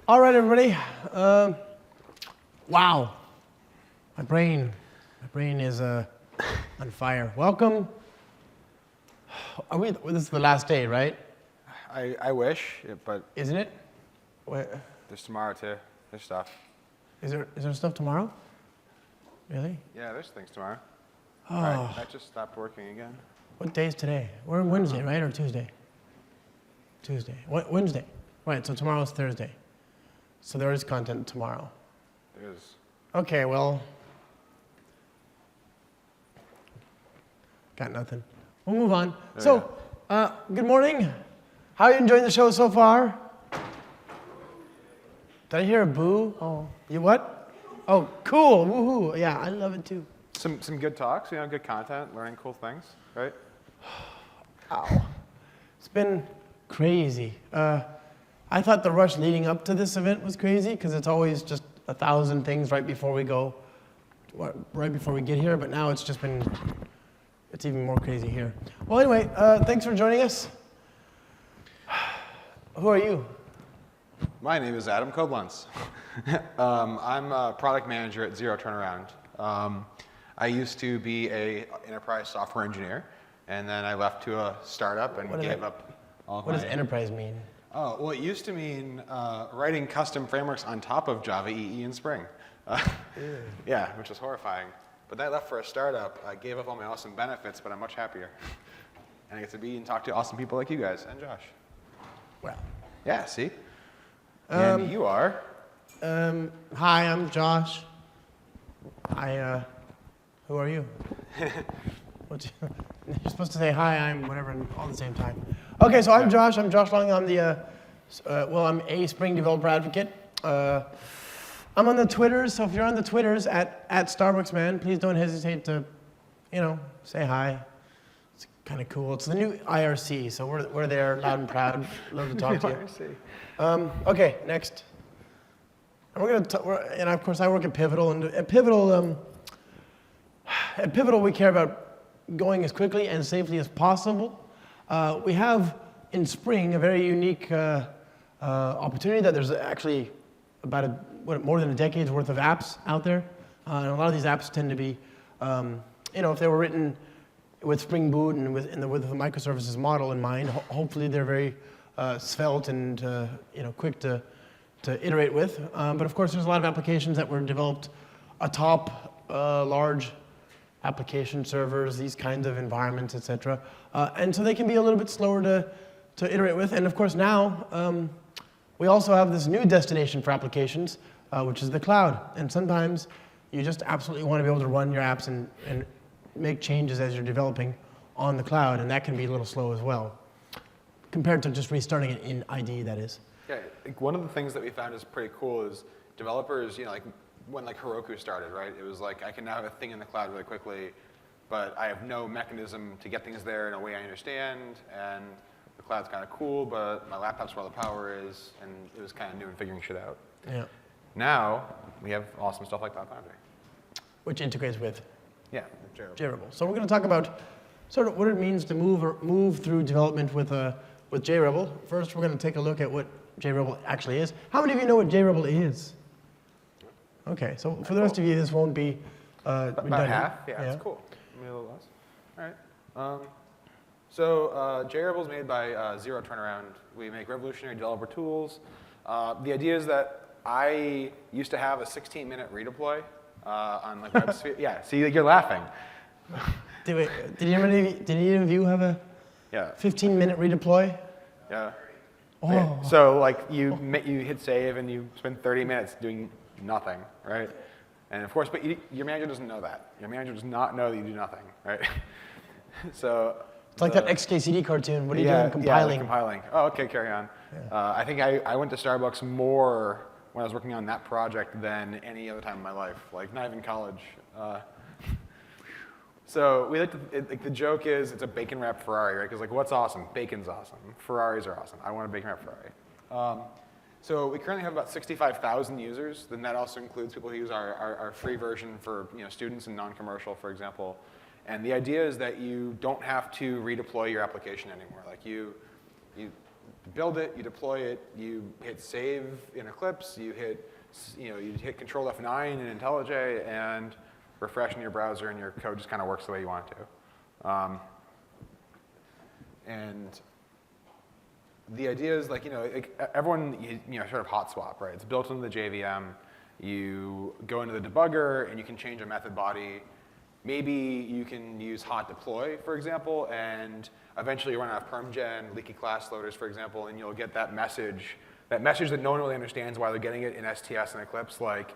All right, everybody. Wow, my brain is on fire. Welcome. This is the last day, right? I wish, but Isn't it? Wait, there's tomorrow too. There's stuff. is there stuff tomorrow? Really? Yeah, there's things tomorrow. Oh, Right, that just stopped working again. what day is today? We're on Wednesday, right, or Tuesday? Tuesday. Wednesday. Right. So tomorrow's Thursday. So there is content tomorrow. There's. Okay. Well, got nothing. We'll move on. Good morning. How are you enjoying the show so far? Did I hear a boo? Oh, you what? Oh, cool. Woohoo. Yeah, I love it too. Some good talks, good content, learning cool things, right? Ow. It's been crazy. I thought the rush leading up to this event was crazy because it's always just 1,000 things right before we get here, but now it's even more crazy here. Well, anyway, thanks for joining us. Who are you? My name is Adam Koblentz. I'm a product manager at Zero Turnaround. I used to be an enterprise software engineer, and then I left to a startup and gave up all of What does enterprise mean? Oh, well, it used to mean writing custom frameworks on top of Java EE and Spring. Yeah, which was horrifying. But then I left for a startup. I gave up all my awesome benefits, but I'm much happier. And I get to be and talk to awesome people like you guys and Josh. Well. Yeah, see? And you are? Hi, I'm Josh. Who are you? You're supposed to say hi, I'm whatever, all at the same time. Okay, so I'm Josh. I'm Josh Long. I'm I'm a Spring developer advocate. I'm on the Twitters, so if you're on the Twitters at StarbucksMan, please don't hesitate to, say hi. It's kind of cool. It's the new IRC, so we're there, loud and proud. Love to talk to you. Okay, next. And and of course I work at Pivotal, and at Pivotal, we care about going as quickly and safely as possible. We have in Spring a very unique opportunity that there's actually about more than a decade's worth of apps out there, and a lot of these apps tend to be, if they were written with Spring Boot and with the microservices model in mind, hopefully they're very svelte and quick to iterate with. But of course, there's a lot of applications that were developed atop large application servers, these kinds of environments, etc. And so they can be a little bit slower to iterate with. And of course now, we also have this new destination for applications, which is the cloud. And sometimes you just absolutely want to be able to run your apps and make changes as you're developing on the cloud, and that can be a little slow as well, compared to just restarting it in IDE, that is. Yeah, one of the things that we found is pretty cool is developers, when Heroku started, right? It was like, I can now have a thing in the cloud really quickly, but I have no mechanism to get things there in a way I understand, and the cloud's kind of cool, but my laptop's where all the power is, and it was kind of new and figuring shit out. Yeah. Now, we have awesome stuff like Baconwrapped. Which integrates with Yeah, JRebel. So we're going to talk about sort of what it means to move through development with JRebel. First, we're going to take a look at what JRebel actually is. How many of you know what JRebel is? Okay, so for the rest of you, this won't be about half? Yeah, that's cool. Maybe a little less. All right. JRebel is made by Zero Turnaround. We make revolutionary developer tools. The idea is that I used to have a 16-minute redeploy on WebSphere. Yeah, see, you're laughing. Did any of you have a 15-minute redeploy? Yeah. Oh. Yeah. So you hit save and you spend 30 minutes doing nothing, right? And of course, but your manager doesn't know that. Your manager does not know that you do nothing, right? So it's like that XKCD cartoon. What are you doing? Compiling. Yeah, compiling. Oh, okay, carry on. Yeah. I think I went to Starbucks more when I was working on that project than any other time in my life, not even college. So we the joke is it's a bacon-wrapped Ferrari, right? Because what's awesome? Bacon's awesome. Ferraris are awesome. I want a bacon-wrapped Ferrari. So we currently have about 65,000 users. Then that also includes people who use our free version for students and non-commercial, for example. And the idea is that you don't have to redeploy your application anymore. build it, you deploy it, you hit save in Eclipse, you hit Control F9 in IntelliJ, and refresh in your browser, and your code just kind of works the way you want it to. And the idea is everyone sort of Hotswap, right? It's built into the JVM. You go into the debugger, and you can change a method body. Maybe you can use hot deploy, for example, and eventually you run out of permgen, leaky class loaders, for example, and you'll get that message that no one really understands why they're getting it in STS and Eclipse, like,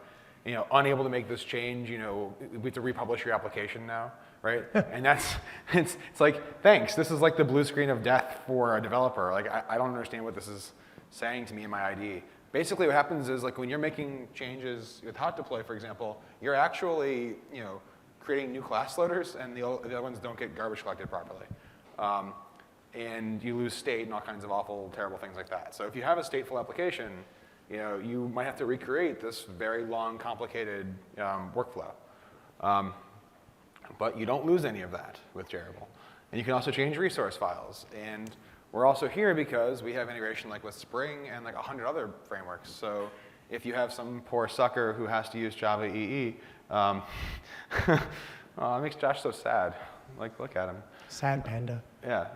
unable to make this change, we have to republish your application now, right? And it's like, thanks, this is like the blue screen of death for a developer. Like, I don't understand what this is saying to me in my IDE. Basically what happens is, like, when you're making changes with hot deploy, for example, you're actually, creating new class loaders, and the other ones don't get garbage collected properly. And you lose state and all kinds of awful, terrible things like that. So if you have a stateful application, you might have to recreate this very long, complicated workflow. But you don't lose any of that with JRebel. And you can also change resource files. And we're also here because we have integration like with Spring and like 100 other frameworks. So if you have some poor sucker who has to use Java EE, oh, it makes Josh so sad. Like, look at him. Sad panda. Yeah,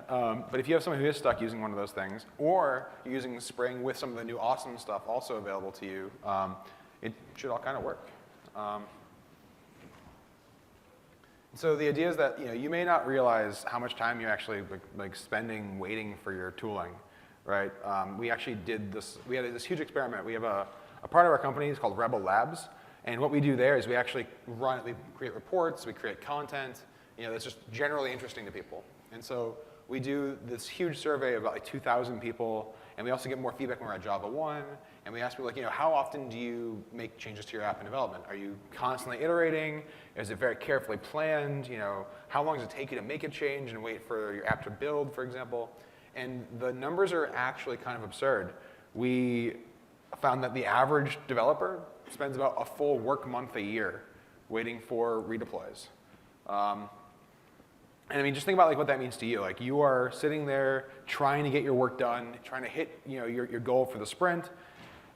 but if you have someone who is stuck using one of those things, or you're using Spring with some of the new awesome stuff also available to you, it should all kind of work. So the idea is that you may not realize how much time you're actually like spending waiting for your tooling, right? We actually did this. We had this huge experiment. We have a part of our company is called JRebel Labs, and what we do there is we actually we create reports, we create content, that's just generally interesting to people. And so we do this huge survey of about like 2,000 people, and we also get more feedback when we're at Java 1, and we ask people, like, how often do you make changes to your app in development? Are you constantly iterating? Is it very carefully planned? How long does it take you to make a change and wait for your app to build, for example? And the numbers are actually kind of absurd. We found that the average developer spends about a full work month a year waiting for redeploys. And I mean, just think about like what that means to you. Like, you are sitting there trying to get your work done, trying to hit your goal for the sprint,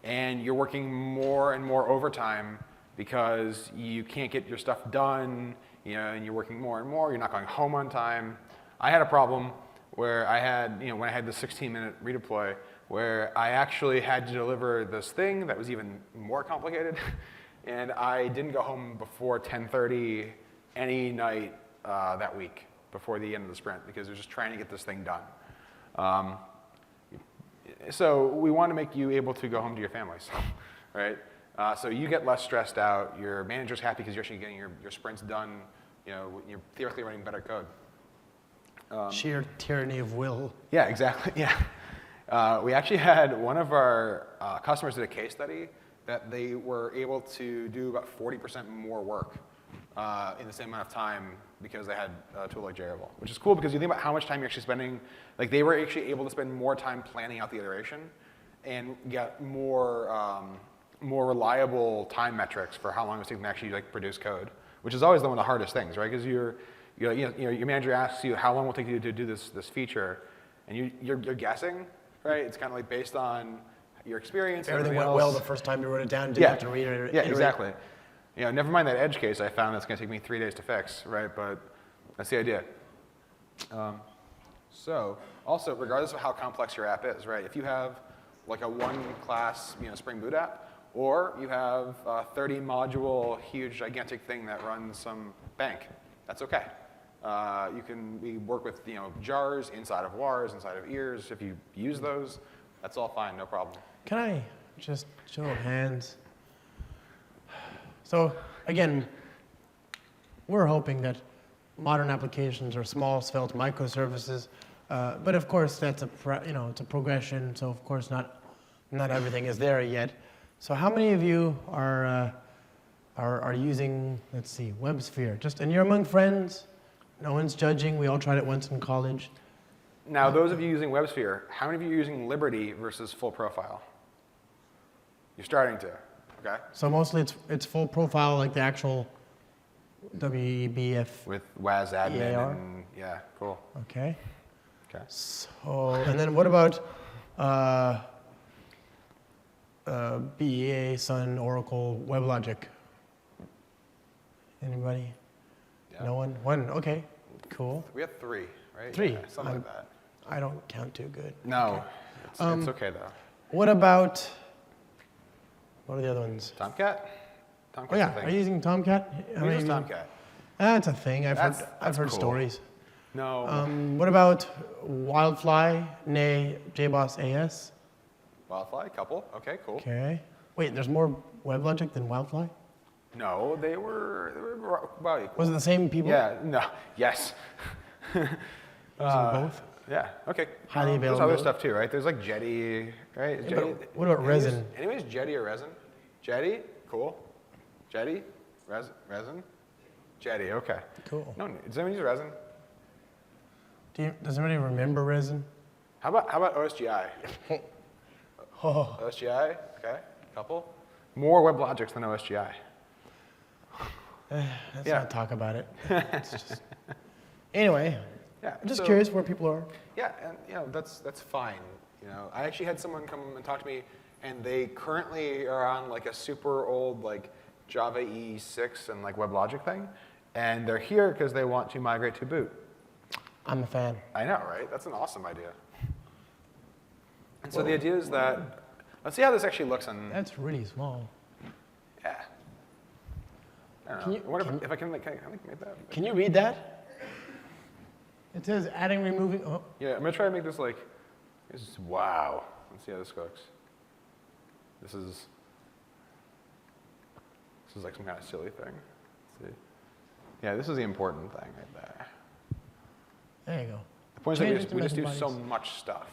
and you're working more and more overtime because you can't get your stuff done, and you're working more and more. You're not going home on time. I had a problem where I had, when I had the 16-minute redeploy, where I actually had to deliver this thing that was even more complicated, and I didn't go home before 10:30 any night that week, before the end of the sprint, because we're just trying to get this thing done. So we want to make you able to go home to your families, right? So you get less stressed out. Your manager's happy because you're actually getting your sprints done. You're theoretically running better code. Sheer tyranny of will. Yeah, exactly. Yeah. We actually had one of our customers did a case study that they were able to do about 40% more work in the same amount of time because they had a tool like JRebel, which is cool because you think about how much time you're actually spending. Like, they were actually able to spend more time planning out the iteration and get more reliable time metrics for how long it was taking to actually like produce code, which is always one of the hardest things, right? Because your manager asks you how long will it take you to do this feature, and you're guessing, right? It's kind of like based on your experience. Everything went well the first time you wrote it down. Didn't have to read it. Yeah, exactly. Never mind that edge case I found that's going to take me 3 days to fix, right? But that's the idea. So also, regardless of how complex your app is, right? If you have like a one-class Spring Boot app, or you have a 30-module, huge, gigantic thing that runs some bank, that's okay. We work with jars inside of wars, inside of ears. If you use those, that's all fine, no problem. Can I just show of hands? So again, we're hoping that modern applications are small, svelte microservices, but of course that's it's a progression. So of course not everything is there yet. So how many of you are using, let's see, WebSphere? And you're among friends. No one's judging. We all tried it once in college. Now, those of you using WebSphere, how many of you are using Liberty versus full profile? You're starting to. Okay. So mostly it's full profile, like the actual WEBF. With WAS admin EAR? and yeah, cool. Okay. Okay. So, and then what about BEA, Sun, Oracle, WebLogic. Anybody? Yeah. No one? One, okay, cool. We have 3, right? 3. Yeah, something like that. I don't count too good. No, it's okay though. What about, what are the other ones? Tomcat? Oh Tomcat's yeah, a thing. are you using Tomcat? We use Tomcat. That's a thing, I've That's heard cool. stories. No. What about Wildfly, nay, JBoss AS? Wildfly, couple. Okay, cool. Okay. Wait, there's more WebLogic than Wildfly? No, they were about equal. Was it the same people? Yeah, no, yes. Using both? Yeah, okay. Highly There's available. other stuff too, right? There's like Jetty, right? Yeah, Jetty, but what about Resin? Anyways, Jetty or Resin? Jetty, cool. Jetty, Resin, Jetty, okay. Cool. No, does anyone use Resin? Does anybody remember Resin? How about OSGI? Oh, OSGI, okay, couple. More WebLogics than OSGI. let's Yeah. not talk about it. It's just... Anyway, Yeah, I'm just so- curious where people are. Yeah, and that's fine. I actually had someone come and talk to me, and they currently are on like a super old like Java E6 and like WebLogic thing, and they're here because they want to migrate to Boot. I'm a fan. I know, right? That's an awesome idea. And so the idea is that let's see how this actually looks on. That's really small. Yeah. I don't Can know. you- I wonder if I can make that. Can you read that? It says adding, removing. Oh, Yeah, I'm gonna try to make this like. Wow. Let's see how this looks. This is like some kind of silly thing. Let's see. Yeah, this is the important thing right there. there you go. The point is that Change it to we just do message so bodies. much stuff.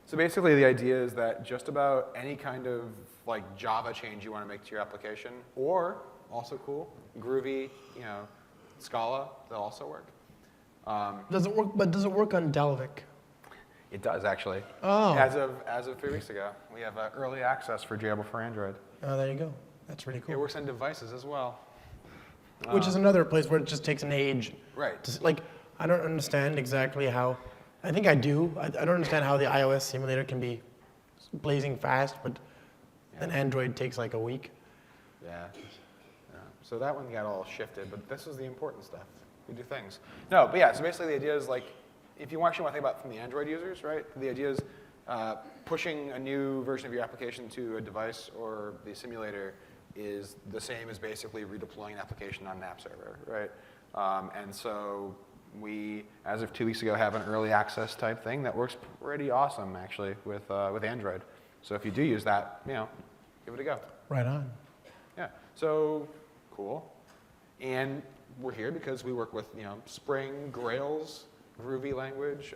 So basically, the idea is that just about any kind of like Java change you want to make to your application, or also cool, Groovy, Scala, they'll also work. Does it work? But does it work on Dalvik? It does actually. Oh. As of 3 weeks ago, we have early access for JRebel for Android. Oh, there you go. That's really It cool. works on devices as well. Which is another place where it just takes an age. Right. Like, I don't understand exactly how. I think I do. I don't understand how the iOS simulator can be blazing fast, but then Android takes like a week. Yeah. So that one got all shifted, but this is the important stuff. We do things. No, but yeah, so basically the idea is like, if you actually want to think about it from the Android users, right, the idea is pushing a new version of your application to a device or the simulator is the same as basically redeploying an application on an app server, right? And so we, as of 2 weeks ago, have an early access type thing that works pretty awesome, actually, with Android. So if you do use that, give it a go. Right on. Yeah, so cool. And we're here because we work with Spring, Grails, Groovy language,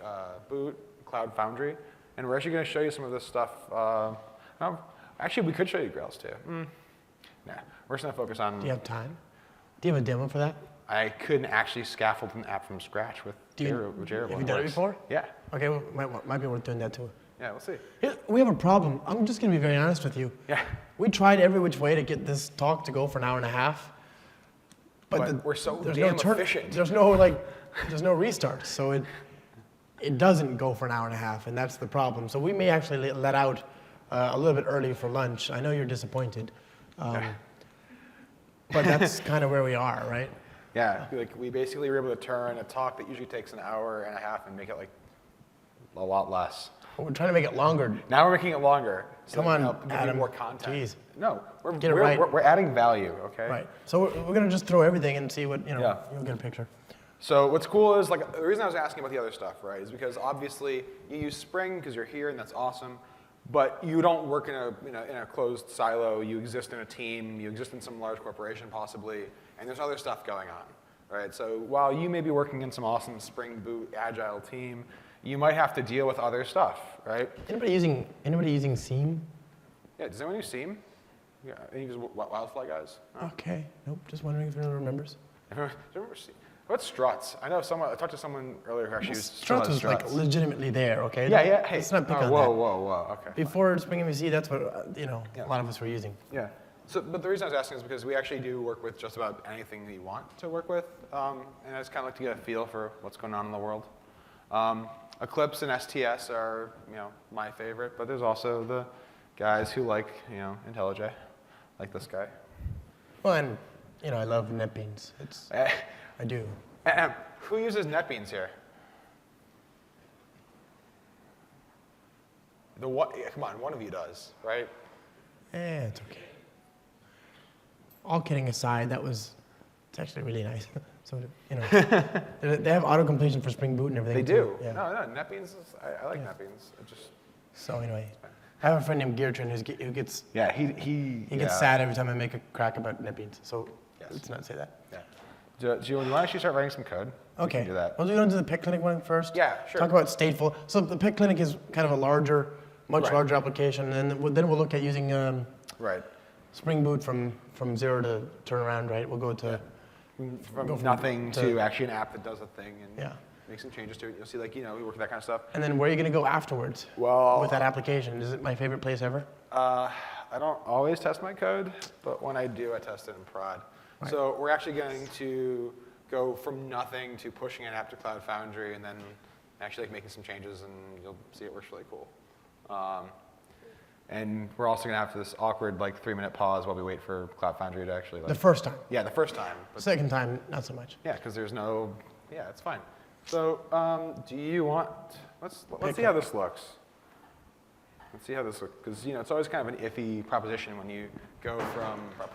Boot, Cloud Foundry, and we're actually going to show you some of this stuff. Actually, we could show you Grails too. Nah, we're just going to focus on. Do you have time? Do you have a demo for that? I couldn't actually scaffold an app from scratch with JRebel. Have you done it before? Yeah. Okay, well, might be worth doing that too. Yeah, we'll see. We have a problem. I'm just going to be very honest with you. Yeah. We tried every which way to get this talk to go for an hour and a half. But we're so there's damn no efficient. There's no restart, so it doesn't go for an hour and a half, and that's the problem. So we may actually let out a little bit early for lunch. I know you're disappointed, but that's kind of where we are, right? Yeah, like we basically were able to turn a talk that usually takes an hour and a half and make it like a lot less. We're trying to make it longer. Now we're making it longer. So Come that we on, can help give you Adam. more content. Jeez. No, Get it right. we're adding value, okay? Right. So we're going to just throw everything and see what, Yeah. you'll get a picture. So what's cool is, like, the reason I was asking about the other stuff, right, is because obviously you use Spring because you're here and that's awesome, but you don't work in a closed silo. You exist in a team. You exist in some large corporation possibly, and there's other stuff going on, right? So while you may be working in some awesome Spring Boot Agile team, you might have to deal with other stuff, right? Anybody using Seam? Yeah, does anyone use Seam? Yeah, any of you Wildfly guys? No? Okay. Nope. Just wondering if anyone remembers. Do you remember Seam? What's Struts? I talked to someone earlier who actually used Struts was like legitimately there. Okay. Yeah. Hey. Let's not pick on Whoa. Okay. Before Spring MVC, that's what a lot of us were using. Yeah. So, but the reason I was asking is because we actually do work with just about anything that you want to work with, and I just kind of like to get a feel for what's going on in the world. Eclipse and STS are, my favorite, but there's also the guys who like, IntelliJ, like this guy. Well, and I love NetBeans. I do. Who uses NetBeans here? Come on, one of you does, right? It's okay. All kidding aside, it's actually really nice. So, they have auto-completion for Spring Boot and everything. They do. Too. Yeah. No, NetBeans I like NetBeans. So anyway, I have a friend named Geertrude who gets he gets sad every time I make a crack about NetBeans. So Yes. let's not say that. Yeah. Do you want to actually start writing some code? Okay. We can do that. Well, do you want to do the Pet Clinic one first? Yeah, sure. Talk about stateful. So the Pet Clinic is kind of a much larger application, and then we'll look at using Right. Spring Boot from zero to turnaround. Right. We'll go to From nothing to actually an app that does a thing and Yeah. make some changes to it. You'll see, we work with that kind of stuff. And then where are you going to go afterwards? Well, with that application, is it my favorite place ever? I don't always test my code, but when I do, I test it in prod. Right. So we're actually going to go from nothing to pushing an app to Cloud Foundry, and then actually making some changes, and you'll see it works really cool. And we're also going to have this awkward 3-minute pause while we wait for Cloud Foundry to actually The first time. Yeah, the first time. The second time, not so much. Yeah, because there's no. Yeah, it's fine. So, do you want? Let's see how this looks. Let's see how this looks, because it's always kind of an iffy proposition when you go from a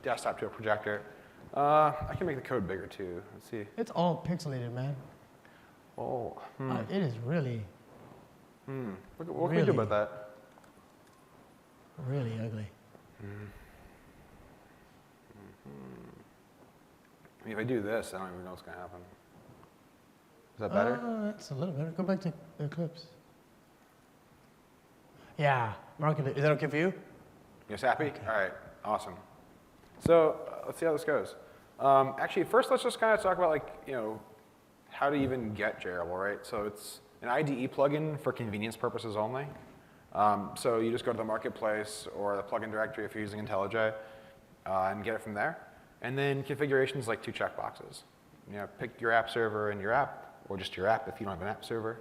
desktop to a projector. I can make the code bigger too. Let's see. It's all pixelated, man. Oh. It is really, What can we do about that? really ugly. I mean, if I do this, I don't even know what's going to happen. Is that better? That's a little better. Go back to Eclipse. Yeah, market it. Is that okay for you? You're happy? Okay. All right, awesome. So let's see how this goes. Actually, first let's just kind of talk about how to even get JRebel, right? So it's an IDE plugin for convenience purposes only. So you just go to the marketplace or the plugin directory if you're using IntelliJ and get it from there. And then configurations like 2 checkboxes. Pick your app server and your app, or just your app if you don't have an app server.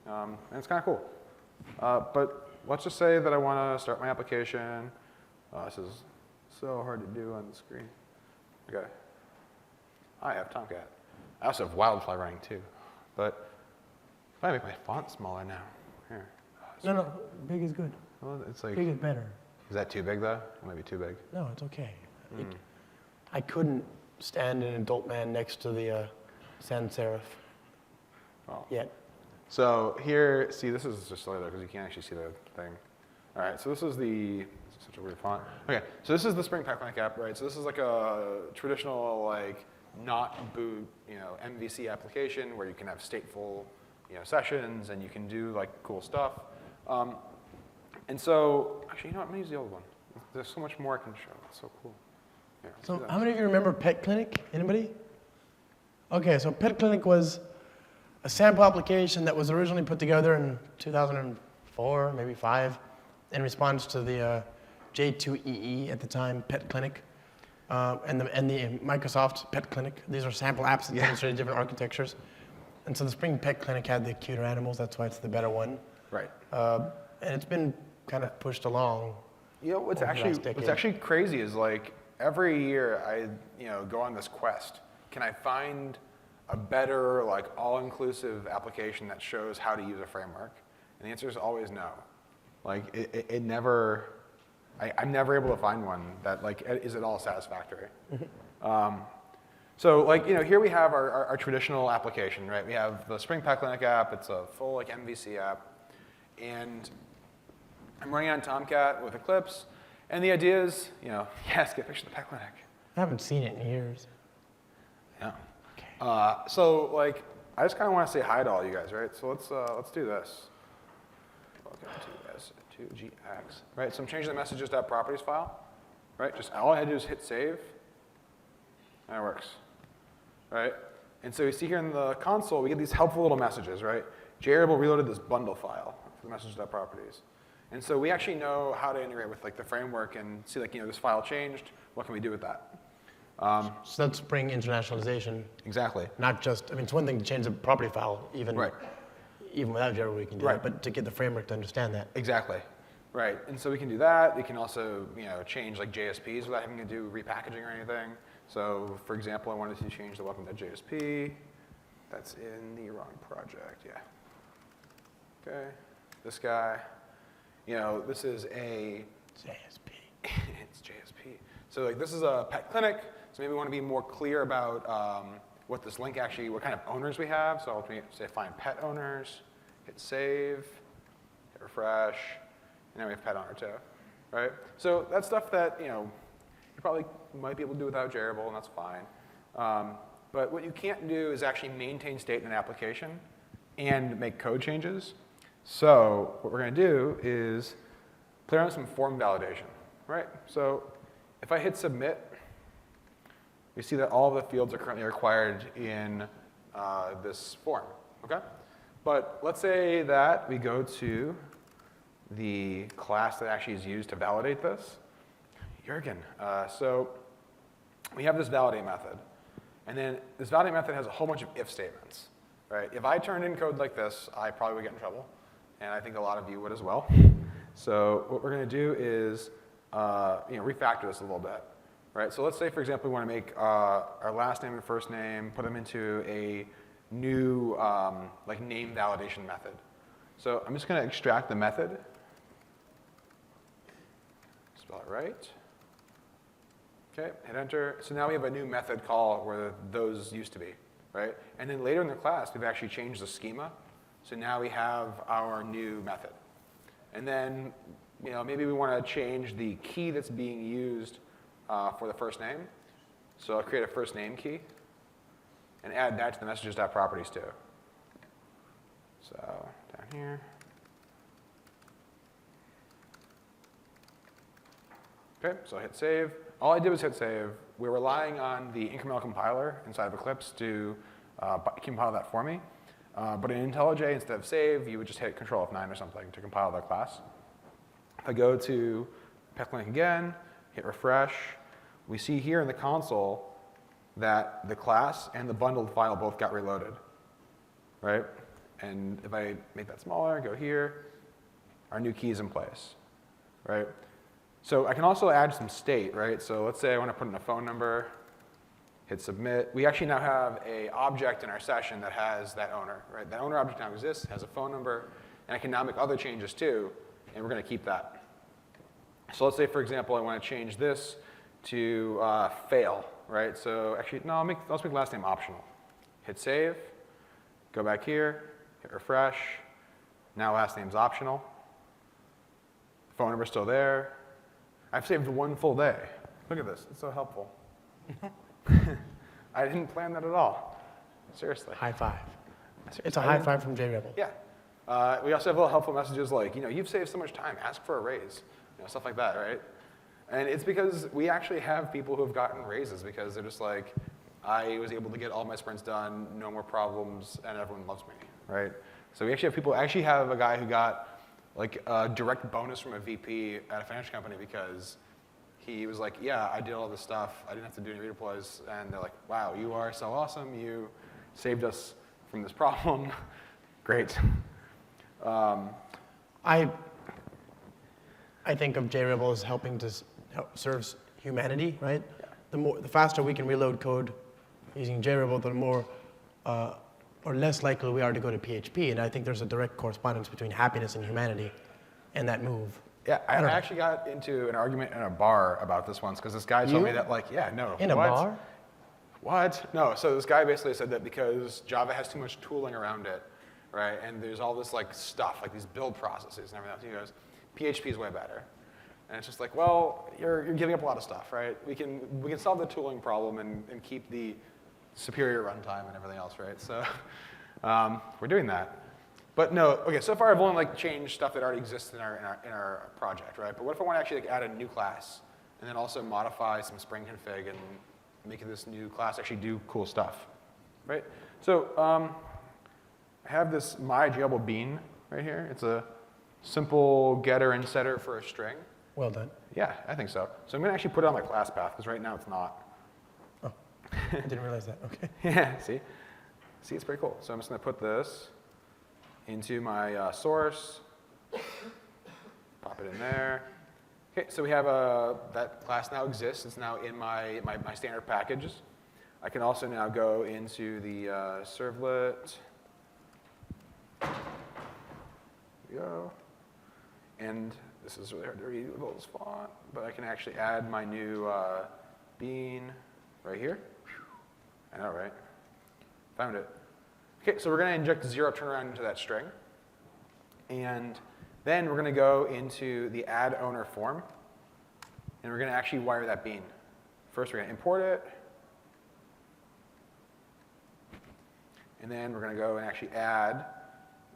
And it's kind of cool. But let's just say that I want to start my application. This is so hard to do on the screen. Okay. I have Tomcat. I also have Wildfly running too. But if I make my font smaller now, here. No, big is good. Well, it's Big is better. Is that too big though? It might be too big. No, it's okay. I couldn't stand an adult man next to the sans serif yet. So here, see, this is just silly though, because you can't actually see the thing. All right, so this is such a weird font. Okay, so this is the Spring Clinic app, right? So this is like a traditional, not boot, MVC application where you can have stateful, sessions and you can do cool stuff. And so, actually, I'm gonna use the old one. There's so much more I can show. It's so cool. Here, So how many of you remember Pet Clinic? Anybody? Okay, so Pet Clinic was a sample application that was originally put together in 2004, maybe 5, in response to the J2EE at the time, Pet Clinic, and the Microsoft Pet Clinic. These are sample apps that demonstrated different architectures. And so the Spring Pet Clinic had the cuter animals. That's why it's the better one. Right. And it's been kind of pushed along. What's actually crazy is every year I go on this quest. Can I find a better all-inclusive application that shows how to use a framework? And the answer is always no. It never. I'm never able to find one that is at all satisfactory. So here we have our traditional application, right? We have the Spring Pet Clinic app. It's a full MVC app, and I'm running on Tomcat with Eclipse. And the idea is, yes, get a picture of the Pet Clinic. I haven't seen it in years. Yeah. Okay. So I just kind of want to say hi to all you guys, right? So let's do this. Welcome to S2GX. Right. So I'm changing the messages.properties file. Right. Just all I had to do is hit save. And it works. Right. And so you see here in the console, we get these helpful little messages, right? JRebel reloaded this bundle file for the messages.properties. And so we actually know how to integrate with the framework and see this file changed. What can we do with that? So that's Spring internationalization. Exactly. Not just, it's one thing to change the property file even. Right. even without JRebel, we can do that, but to get the framework to understand that. Exactly. Right, and so we can do that. We can also, change like JSPs without having to do repackaging or anything. So, for example, I wanted to change the welcome.jsp. That's in the wrong project, yeah. Okay, this guy, this is a JSP. it's JSP. So like this is a pet clinic. So maybe we want to be more clear about what this link actually, what kind of owners we have. So I'll say find pet owners, hit save, hit refresh. And now we have pet owner too, right? So that's stuff that you probably might be able to do without JRebel, and that's fine. But what you can't do is actually maintain state in an application and make code changes. So what we're going to do is play around with some form validation, right? So if I hit submit, we see that all of the fields are currently required in this form, okay? But let's say that we go to the class that actually is used to validate this, Jürgen. So we have this validate method. And then this validate method has a whole bunch of if statements, right? If I turned in code like this, I probably would get in trouble. And I think a lot of you would as well. So what we're going to do is refactor this a little bit, right? So let's say, for example, we want to make our last name and first name, put them into a new name validation method. So I'm just going to extract the method. Spell it right. Okay, hit enter. So now we have a new method call where those used to be, right? And then later in the class, we've actually changed the schema. So now we have our new method. And then maybe we want to change the key that's being used for the first name. So I'll create a first name key and add that to the messages.properties too. So down here. Okay, so I hit save. All I did was hit save. We're relying on the incremental compiler inside of Eclipse to compile that for me. But in IntelliJ, instead of save, you would just hit Control F9 or something to compile that class. If I go to PetClinic again, hit refresh, we see here in the console that the class and the bundled file both got reloaded, right? And if I make that smaller, go here, our new key is in place, right? So I can also add some state, right? So let's say I want to put in a phone number, hit submit. We actually now have an object in our session that has that owner, right? That owner object now exists, has a phone number, and I can now make other changes too, and we're going to keep that. So let's say, for example, I want to change this to fail, right? So actually, no, let's make last name optional. Hit save, go back here, hit refresh. Now last name's optional. Phone number's still there. I've saved one full day. Look at this, it's so helpful. I didn't plan that at all, seriously. High five. It's a high five from JRebel. Yeah. We also have little helpful messages like, you've saved so much time, ask for a raise, stuff like that, right? And it's because we actually have people who have gotten raises because they're just like, I was able to get all my sprints done, no more problems, and everyone loves me, right? So we actually have people, a guy who got like a direct bonus from a VP at a financial company because he was like, yeah, I did all this stuff. I didn't have to do any redeploys. And they're like, wow, you are so awesome. You saved us from this problem. Great. I think of JRebel as helping to serve humanity, right? Yeah. The faster we can reload code using JRebel, the more or less likely we are to go to PHP. And I think there's a direct correspondence between happiness and humanity and that move. Yeah, I actually got into an argument in a bar about this once because this guy told me that, In a bar? What? No, so this guy basically said that because Java has too much tooling around it, right, and there's all this stuff, like these build processes and everything else, he goes, PHP is way better. And it's just like, well, you're giving up a lot of stuff, right? We can solve the tooling problem and keep the superior runtime and everything else, right? So we're doing that. But no, okay, so far I've only changed stuff that already exists in our project, right? But what if I want to actually add a new class and then also modify some Spring config and make this new class actually do cool stuff, right? So I have this my JRebel bean right here. It's a simple getter and setter for a string. Well done. Yeah, I think so. So I'm going to actually put it on my class path because right now it's not. Oh, I didn't realize that. Okay. Yeah, see? See, it's pretty cool. So I'm just going to put this into my source, pop it in there. Okay, so we have that class now exists. It's now in my standard packages. I can also now go into the servlet. There we go. And this is really hard to read with all this font, but I can actually add my new bean right here. I know, right? Found it. Okay, so we're going to inject 0 turnaround into that string. And then we're going to go into the add owner form. And we're going to actually wire that bean. First, we're going to import it. And then we're going to go and actually add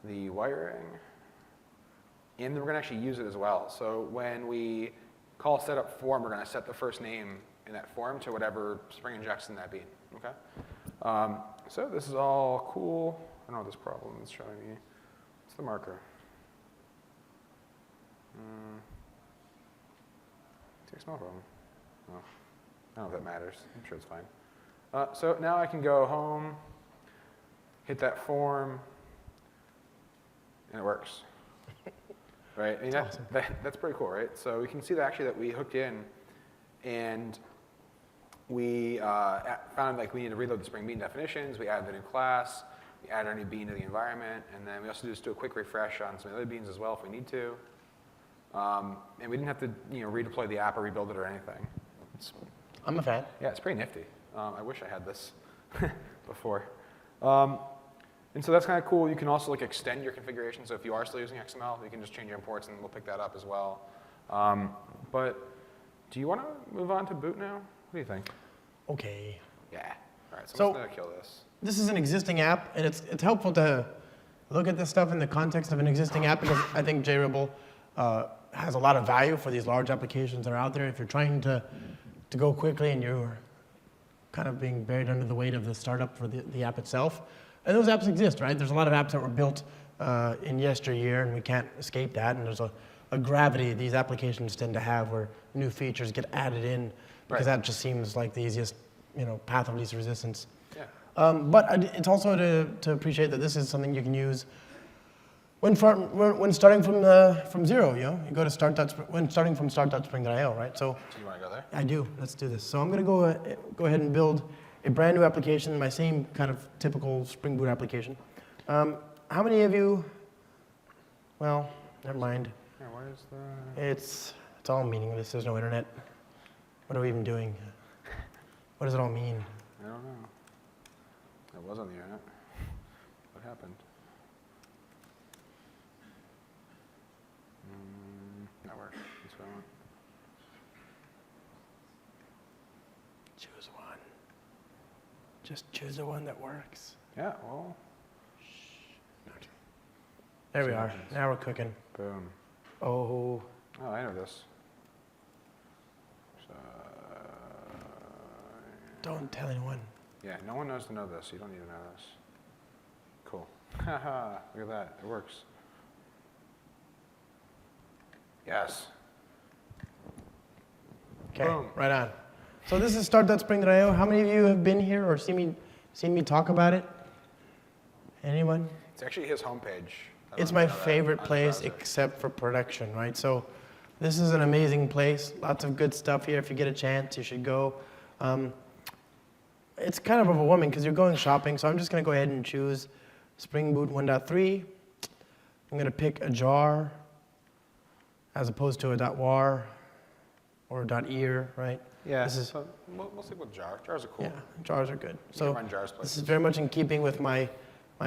the wiring. And then we're going to actually use it as well. So when we call setup form, we're going to set the first name in that form to whatever Spring injects in that bean. Okay? So this is all cool. I don't know what this problem is showing me. What's the marker? Small problem. Well, I don't know if that matters. I'm sure it's fine. So now I can go home, hit that form, and it works. Right? I mean, that's pretty cool, right? So we can see that actually that we hooked in, and we found like we need to reload the Spring Bean definitions. We added the new class. We added our new bean to the environment, and then we also just do a quick refresh on some other beans as well if we need to. And we didn't have to redeploy the app or rebuild it or anything. I'm a fan. Yeah, it's pretty nifty. I wish I had this before. And so that's kind of cool. You can also like extend your configuration. So if you are still using XML, you can just change your imports and we'll pick that up as well. But do you want to move on to boot now? What do you think? Okay. Yeah. All right, So I'm just going to kill this. This is an existing app, and it's helpful to look at this stuff in the context of an existing app because I think JRebel has a lot of value for these large applications that are out there. If you're trying to go quickly and you're kind of being buried under the weight of the startup for the app itself. And those apps exist, right? There's a lot of apps that were built in yesteryear, and we can't escape that. And there's a gravity these applications tend to have where new features get added in because that just seems like the easiest path of least resistance. Yeah. But it's also to appreciate that this is something you can use when starting from zero. You go to starting from start.spring.io, right? So you want to go there? I do. Let's do this. So I'm going to go ahead and build a brand new application, my same kind of typical Spring Boot application. How many of you? Well, never mind. Yeah, where is the? It's all meaningless. There's no internet. What are we even doing? What does it all mean? I don't know. It was on the internet. What happened? That worked. That's what I want. Choose one. Just choose the one that works. Yeah, well. There we are. Now we're cooking. Boom. Oh. Oh, I know this. So, Don't tell anyone. yeah, no one knows to know this. You don't need to know this. Cool. Haha, look at that. It works. Yes. Okay, Boom. right on. So this is start.spring.io. How many of you have been here or seen me talk about it? Anyone? It's actually his homepage. It's my favorite place except for production, right? So this is an amazing place. Lots of good stuff here. If you get a chance, you should go. It's kind of overwhelming because you're going shopping, so I'm just going to go ahead and choose Spring Boot 1.3. I'm going to pick a jar as opposed to a .war or .ear, right? Yeah, This is, so we'll stick with jar. Jars are cool. yeah, jars are good. You So can run jars this places. is very much in keeping with my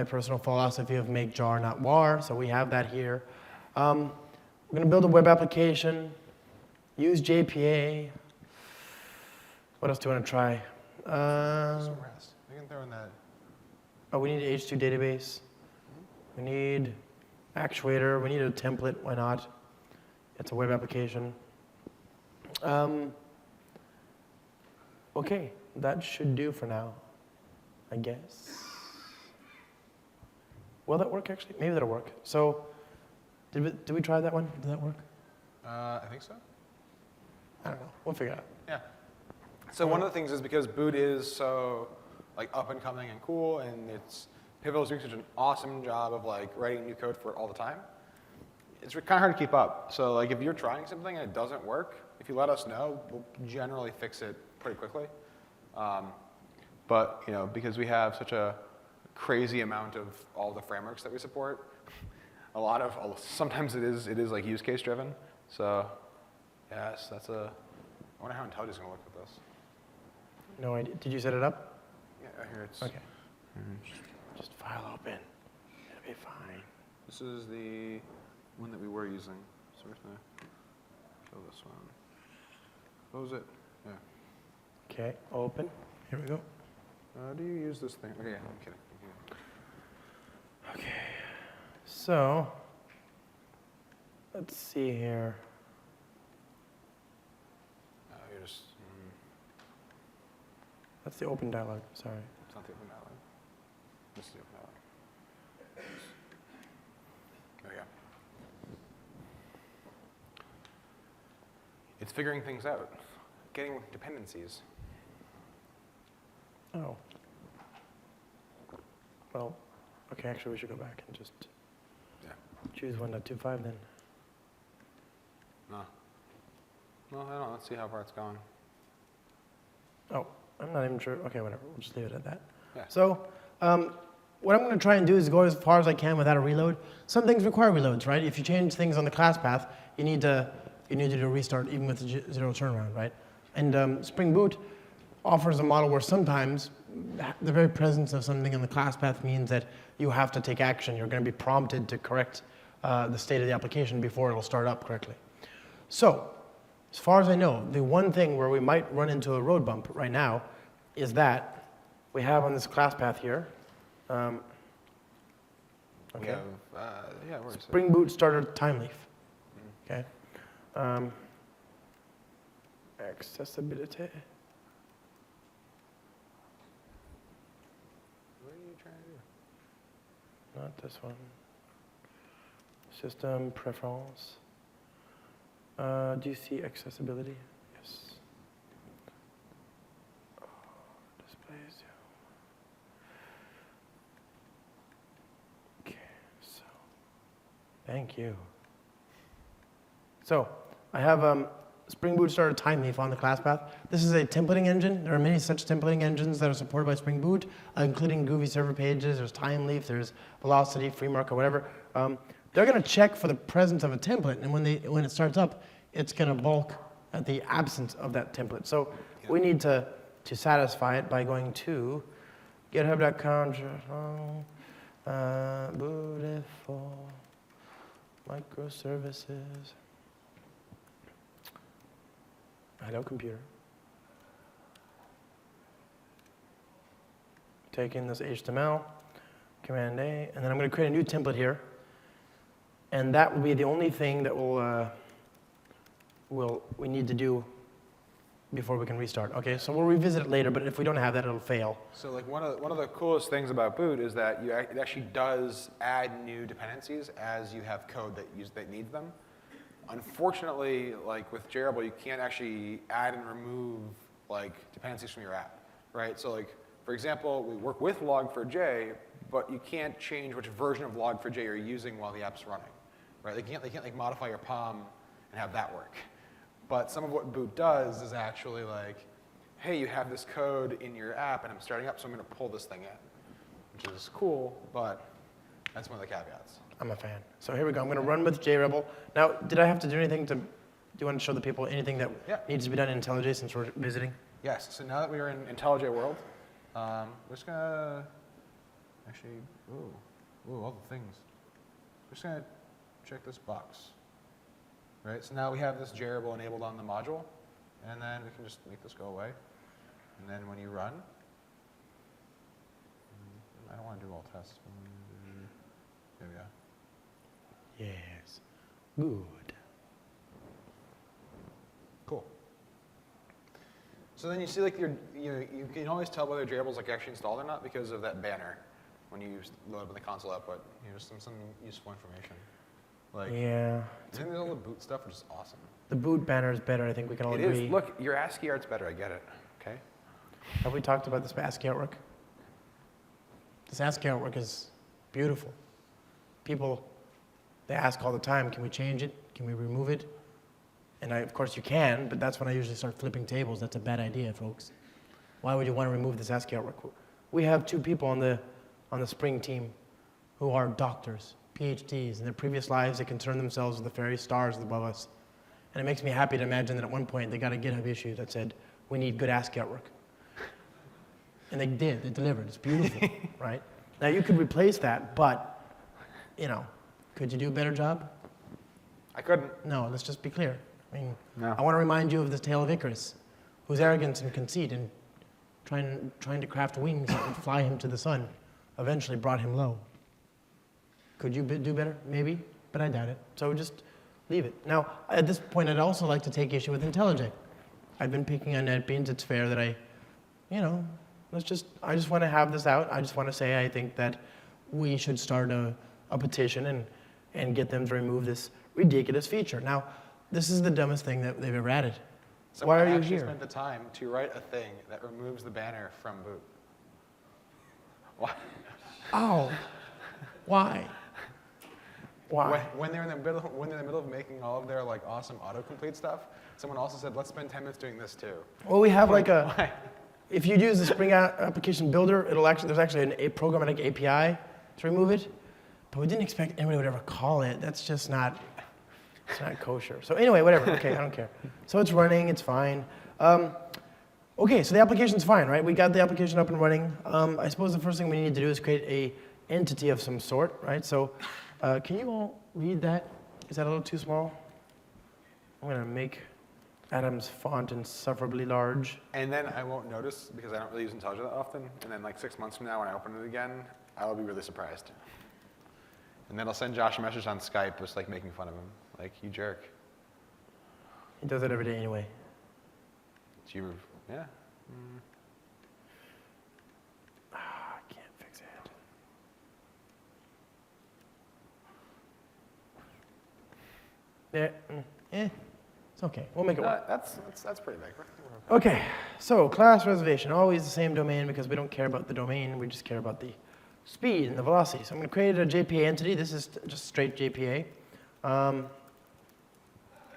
personal philosophy of make jar, not war. So we have that here. We're going to build a web application, use JPA. What else do you want to try? Some rest. We can throw in that. Oh, we need an H2 database. We need actuator. We need a template. Why not? It's a web application. Okay, that should do for now, I guess. Will that work, actually? Maybe that'll work. So, did we try that one? Did that work? I think so. I don't know. We'll figure it out. Yeah. So one of the things is because Boot is so like up and coming and cool, and it's Pivotal's doing such an awesome job of like writing new code for it all the time. It's kind of hard to keep up. So like if you're trying something and it doesn't work, if you let us know, we'll generally fix it pretty quickly. But you know, because we have such a crazy amount of all the frameworks that we support, sometimes it is like use case driven. So yes, I wonder how IntelliJ is going to look with this. No idea. Did you set it up? Yeah, here it's. Okay. Just file open. It'll be fine. This is the one that we were using. So we're going to kill this one. Close it. Yeah. Okay, open. Here we go. Do you use this thing? Okay, yeah, I'm kidding. Okay. So, let's see here. You're just. That's the open dialog. Sorry. It's not the open dialog. This is the open dialog. There we go. It's figuring things out, getting dependencies. Oh. Well, okay, actually we should go back and just choose 1.25 then. No. Well, I don't know. Let's see how far it's gone. Oh, I'm not even sure. Okay, whatever. We'll just leave it at that. Yeah. So, what I'm going to try and do is go as far as I can without a reload. Some things require reloads, right? If you change things on the class path, you need to do a restart even with zero turnaround, right? And Spring Boot offers a model where sometimes the very presence of something in the class path means that you have to take action. You're going to be prompted to correct the state of the application before it'll start up correctly. So, as far as I know, the one thing where we might run into a road bump right now is that we have on this class path here. Okay. We have, yeah, where is it? Spring Boot starter time leaf. Okay. Accessibility. What are you trying to do? Not this one. System preference. Do you see accessibility? Yes. Oh, displays. Okay, so thank you. So I have Spring Boot starter time leaf on the class path. This is a templating engine. There are many such templating engines that are supported by Spring Boot, including Groovy server pages. There's time leaf. There's velocity, FreeMark, or whatever. They're going to check for the presence of a template, and when it starts up, it's going to bulk at the absence of that template. So we need to satisfy it by going to github.com, beautiful microservices. Hello, computer. Take in this HTML, Command A, and then I'm going to create a new template here. And that will be the only thing that we need to do before we can restart. Okay, so we'll revisit it later, but if we don't have that, it'll fail. So like one of the coolest things about Boot is that it actually does add new dependencies as you have code that needs them. Unfortunately, like with JRebel, you can't actually add and remove like dependencies from your app, right? So like, for example, we work with log4j, but you can't change which version of log4j you're using while the app's running, right? They can't like modify your POM and have that work. But some of what Boot does is actually like, hey, you have this code in your app and I'm starting up, so I'm going to pull this thing in, which is cool, but that's one of the caveats. I'm a fan. So here we go. I'm going to run with JRebel. Now, did I have to do anything do you want to show the people anything that needs to be done in IntelliJ since we're visiting? Yes. So now that we are in IntelliJ world, we're just going to actually, all the things. We're just going to check this box. Right, so now we have this JRebel enabled on the module, and then we can just make this go away. And then when you run, I don't want to do all tests. There we go. Yes. Good. Cool. So then you see like you can always tell whether JRebel's like actually installed or not because of that banner when you load up in the console output. Just some useful information. Like, yeah. I think there's all the Boot stuff, which is awesome. The Boot banner is better. I think we can all agree. It is. Look, your ASCII art's better. I get it. Okay. Have we talked about this ASCII artwork? This ASCII artwork is beautiful. People, they ask all the time, can we change it? Can we remove it? And of course you can, but that's when I usually start flipping tables. That's a bad idea, folks. Why would you want to remove this ASCII artwork? We have 2 people on the Spring team who are doctors, PhDs. In their previous lives, they concerned themselves with the fairy stars above us. And it makes me happy to imagine that at one point they got a GitHub issue that said, we need good ASCII artwork. And they did, they delivered. It's beautiful, right? Now you could replace that, but, you know, could you do a better job? I couldn't. No, let's just be clear. I mean, No. I want to remind you of the tale of Icarus, whose arrogance and conceit in trying to craft wings that would fly him to the sun eventually brought him low. Could you do better? Maybe, but I doubt it. So just leave it. Now, at this point, I'd also like to take issue with IntelliJ. I've been picking on NetBeans. It's fair that I just want to have this out. I just want to say I think that we should start a petition and get them to remove this ridiculous feature. Now, this is the dumbest thing that they've ever added. So Why I are you actually here? spent the time to write a thing that removes the banner from Boot. Why? Oh, why? Why? When they're in the middle of making all of their like awesome autocomplete stuff, someone also said, let's spend 10 minutes doing this too. Well, we have like Why? if you use the Spring Application Builder, there's actually a programmatic API to remove it, but we didn't expect anybody would ever call it. That's just not, it's not kosher. So anyway, whatever, okay, I don't care. So it's running, it's fine. Okay, so the application's fine, right? We got the application up and running. I suppose the first thing we need to do is create a entity of some sort, right? So can you all read that? Is that a little too small? I'm gonna make Adam's font insufferably large. And then I won't notice because I don't really use IntelliJ that often. And then like 6 months from now when I open it again, I'll be really surprised. And then I'll send Josh a message on Skype just like making fun of him. Like, you jerk. He does it every day anyway. Yeah. I can't fix it. There, it's okay. We'll make it work. That's pretty big. Okay, so class reservation, always the same domain because we don't care about the domain, we just care about the speed and the velocity. So I'm going to create a JPA entity. This is just straight JPA.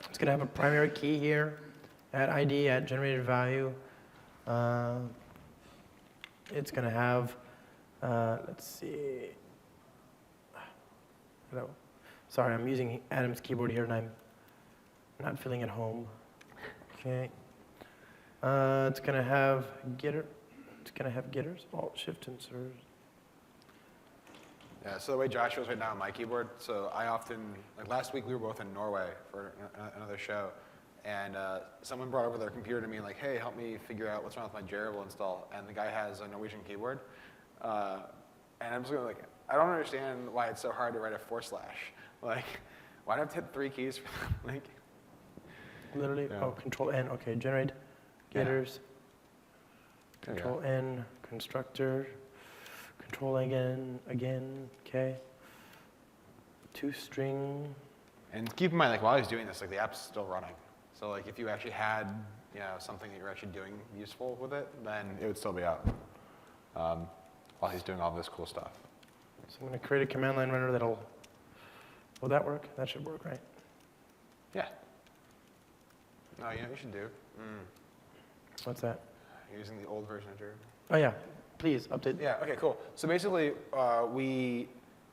It's going to have a primary key here, at ID, at generated value. It's going to have, let's see. Hello. Sorry, I'm using Adam's keyboard here and I'm not feeling at home. Okay. It's going to have getter. It's going to have getters, alt, shift, insert. Yeah, so the way Josh was right now on my keyboard, so I often, like last week we were both in Norway for another show, and someone brought over their computer to me like, hey, help me figure out what's wrong with my JRebel install, and the guy has a Norwegian keyboard, and I'm just going like, I don't understand why it's so hard to write a /. Like, why do I have to hit 3 keys for like? Literally, Yeah. oh, Control N, okay, generate getters, There you Control N, constructor, Control again, okay. ToString. And keep in mind, like while he's doing this, like the app's still running. So like if you actually had, something that you're actually doing useful with it, then it would still be up while he's doing all this cool stuff. So I'm going to create a command line runner that'll, will that work? That should work, right? Yeah. No, you know what you should do? What's that? Using the old version of JRebel. Oh yeah, please, update. Yeah, okay, cool. So basically,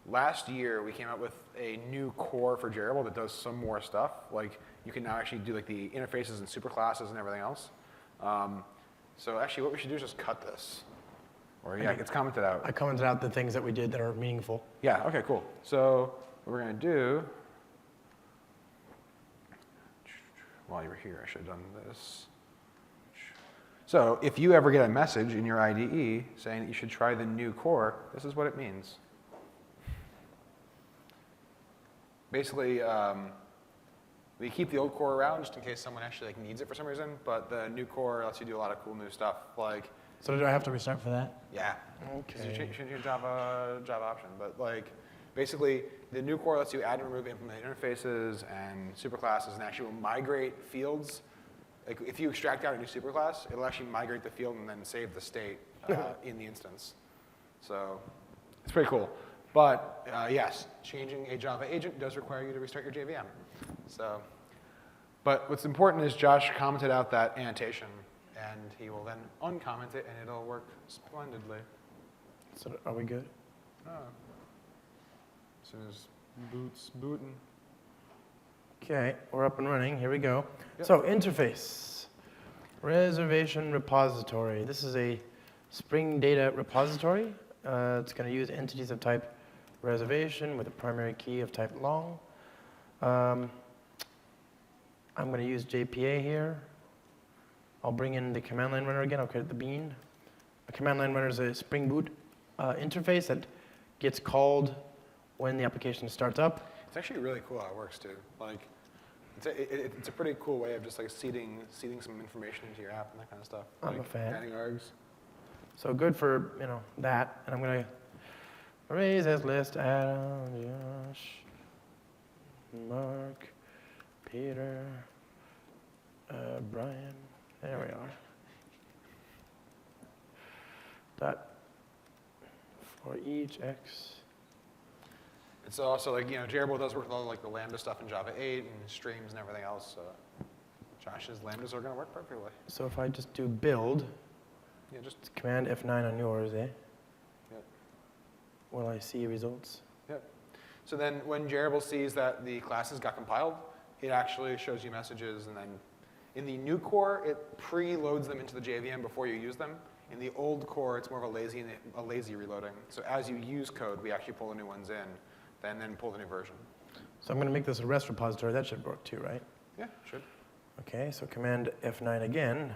last year we came out with a new core for JRebel that does some more stuff. Like you can now actually do like the interfaces and superclasses and everything else. So actually what we should do is just cut this. Or yeah, it's commented out. I commented out the things that we did that are meaningful. Yeah, okay, cool. So what we're gonna do, while you were here, I should have done this. So if you ever get a message in your IDE saying that you should try the new core, this is what it means. Basically, we keep the old core around just in case someone actually needs it for some reason, but the new core lets you do a lot of cool new stuff. Like, So do I have to restart for that? yeah, because you change your Java option. But like, basically, the new core lets you add and remove implement interfaces and superclasses, and actually will migrate fields. Like if you extract out a new superclass, it'll actually migrate the field and then save the state in the instance. So It's pretty cool. But yes, changing a Java agent does require you to restart your JVM. So, but what's important is Josh commented out that annotation, and he will then uncomment it, and it'll work splendidly. So are we good? Oh. As soon as boot's booting. Okay, we're up and running. Here we go. Yep. So interface, reservation repository. This is a Spring data repository. It's going to use entities of type reservation with a primary key of type long. I'm going to use JPA here. I'll bring in the command line runner again. I'll create the bean. A command line runner is a Spring Boot interface that gets called when the application starts up. It's actually really cool how it works too. Like, it's a pretty cool way of just like seeding some information into your app and that kind of stuff. I'm like a fan. adding args. So good for that. And I'm going to arrays as list Adam, Josh, Mark, Peter, Brian. There we are. Dot for each x. It's also like, JRebel does work with all like the Lambda stuff in Java 8 and streams and everything else. So Josh's Lambdas are going to work perfectly. So if I just do build, Yeah, just command F9 on yours, eh? Yep. Will I see results? Yep. So then when JRebel sees that the classes got compiled, it actually shows you messages, and then in the new core, it preloads them into the JVM before you use them. In the old core, it's more of a lazy reloading. So as you use code, we actually pull the new ones in, then pull the new version. So I'm going to make this a REST repository. That should work too, right? Yeah, should. Okay, so command F9 again.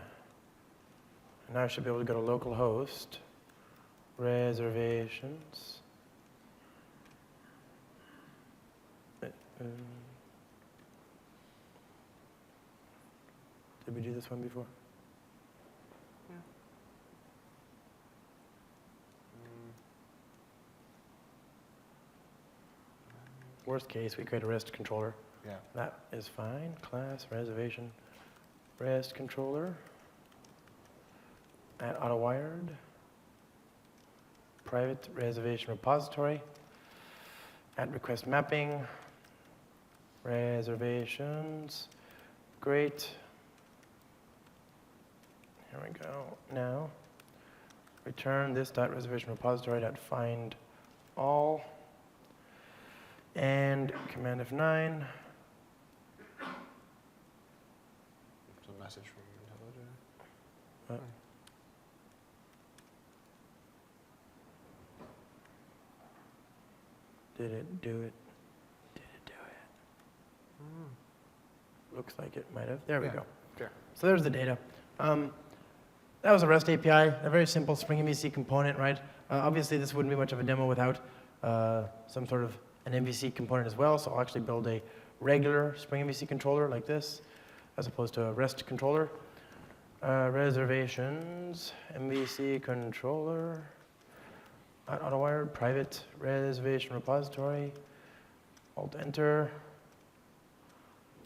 And now I should be able to go to localhost, reservations. Did we do this one before? Yeah. Worst case, we create a REST controller. Yeah. That is fine. Class, reservation, REST controller. Add auto-wired. Private reservation repository. Add request mapping. Reservations. Great. Here we go. Now, return this reservation repository find all. And command F9. It's a message from IntelliJ. What? Did it do it? Did it do it? Looks like it might have. There we go. Sure. So there's the data. That was a REST API, a very simple Spring MVC component, right? Obviously, this wouldn't be much of a demo without some sort of an MVC component as well. So I'll actually build a regular Spring MVC controller like this, as opposed to a REST controller. Reservations, MVC controller, auto-wired, private reservation repository, Alt-Enter.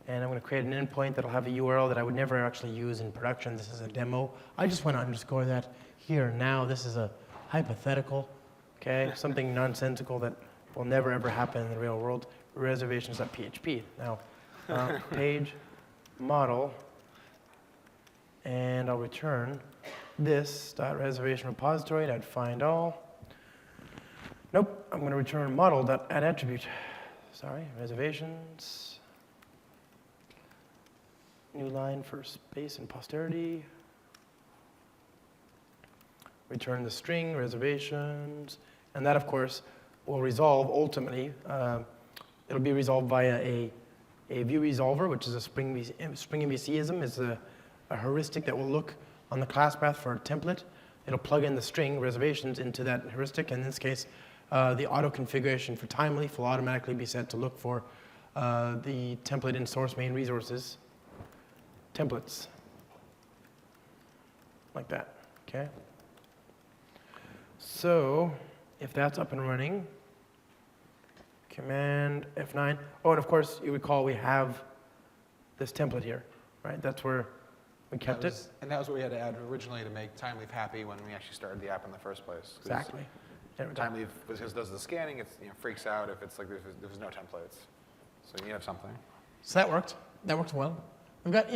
And I'm going to create an endpoint that'll have a URL that I would never actually use in production. This is a demo. I just want to underscore that here now. This is a hypothetical, okay? Something nonsensical that will never ever happen in the real world. Reservations.php. Now, page model, and I'll return this reservation repository find all. Nope, I'm going to return model.add attribute. Sorry, reservations. New line for space and posterity. Return the string, reservations. And that, of course, will resolve ultimately. It'll be resolved via a view resolver, which is a Spring MVC ISM. It's a heuristic that will look on the class path for a template. It'll plug in the string reservations into that heuristic. In this case, the auto configuration for time leaf will automatically be set to look for the template in source main resources templates, like that, okay? So if that's up and running, command F9. Oh, and of course, you recall we have this template here, right? That's where we kept it. And that was what we had to add originally to make time leaf happy when we actually started the app in the first place. Exactly. There we go. Time leave because it does the scanning. It freaks out if it's like there's no templates. So you need to have something. So that worked. That worked well. We've got,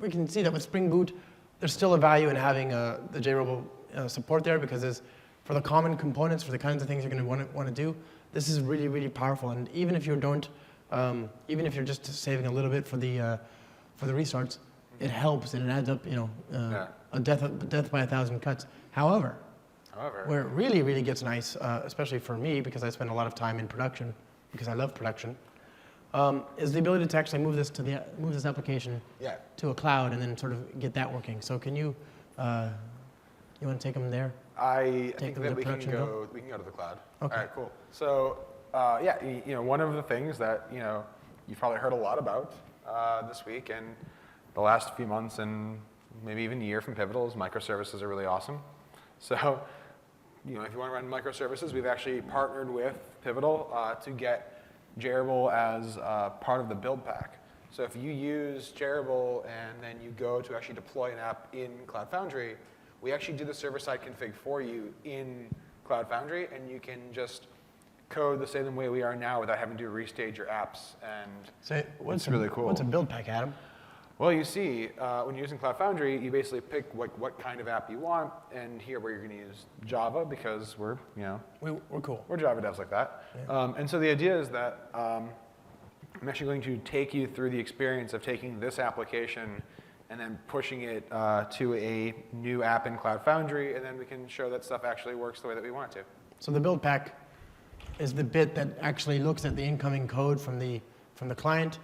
we can see that with Spring Boot, there's still a value in having the JRebel support there because for the common components, for the kinds of things you're going to want to do, this is really, really powerful. And even if you don't, even if you're just saving a little bit for the restarts, it helps and it adds up, a death by 1,000 cuts. However, where it really, really gets nice, especially for me, because I spend a lot of time in production, because I love production, is the ability to actually move this application to a cloud and then sort of get that working. So can you want to take them there? I think that we can go to the cloud. Okay. All right, cool. So one of the things that you've probably heard a lot about this week and the last few months and maybe even a year from Pivotal is microservices are really awesome. So if you want to run microservices, we've actually partnered with Pivotal to get JRebel as part of the build pack. So if you use JRebel and then you go to actually deploy an app in Cloud Foundry, we actually do the server-side config for you in Cloud Foundry, and you can just code the same way we are now without having to restage your apps. And it's really cool. What's a build pack, Adam? Well, you see, when you're using Cloud Foundry, you basically pick what kind of app you want, and here where you're going to use Java because we're cool. We're Java devs like that. Yeah. And so the idea is that I'm actually going to take you through the experience of taking this application and then pushing it to a new app in Cloud Foundry, and then we can show that stuff actually works the way that we want it to. So the build pack is the bit that actually looks at the incoming code from the client,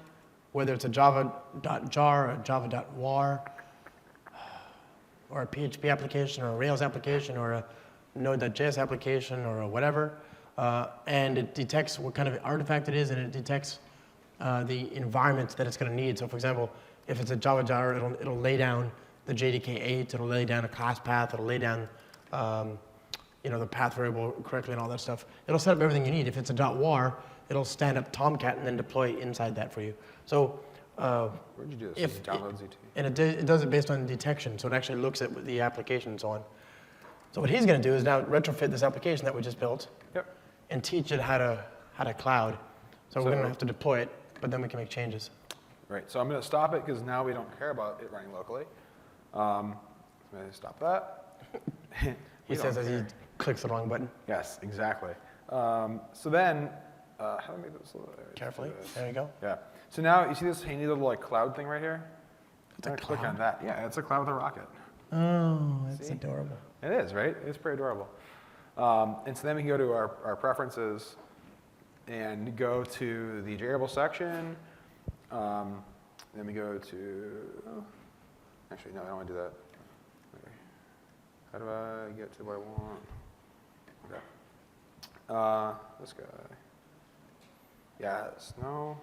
whether it's a java.jar or a java.war or a PHP application or a Rails application or a Node.js application or a whatever, and it detects what kind of artifact it is and it detects the environment that it's going to need. So for example, if it's a Java jar, it'll lay down the JDK8, it'll lay down a class path, it'll lay down the path variable correctly and all that stuff. It'll set up everything you need. If it's a .war, it'll stand up Tomcat and then deploy inside that for you. So where'd you do this? Download ZT. And it does it based on detection, so it actually looks at the application and so on. So what he's going to do is now retrofit this application that we just built and teach it how to cloud. So we're going to have to deploy it, but then we can make changes. Right, so I'm going to stop it because now we don't care about it running locally. I'm going to stop that. He says as he clicks the wrong button. Yes, exactly. So then, how do I make this a little? Carefully, there you go. Yeah. So now you see this handy little cloud thing right here? It's a click on that. Yeah, it's a cloud with a rocket. Oh, that's adorable. It is, right? It's pretty adorable. And so then we can go to our preferences and go to the JRebel section. Then we go to, actually, no, I don't want to do that. Okay. How do I get to what I want? Okay. This guy. Yes, no.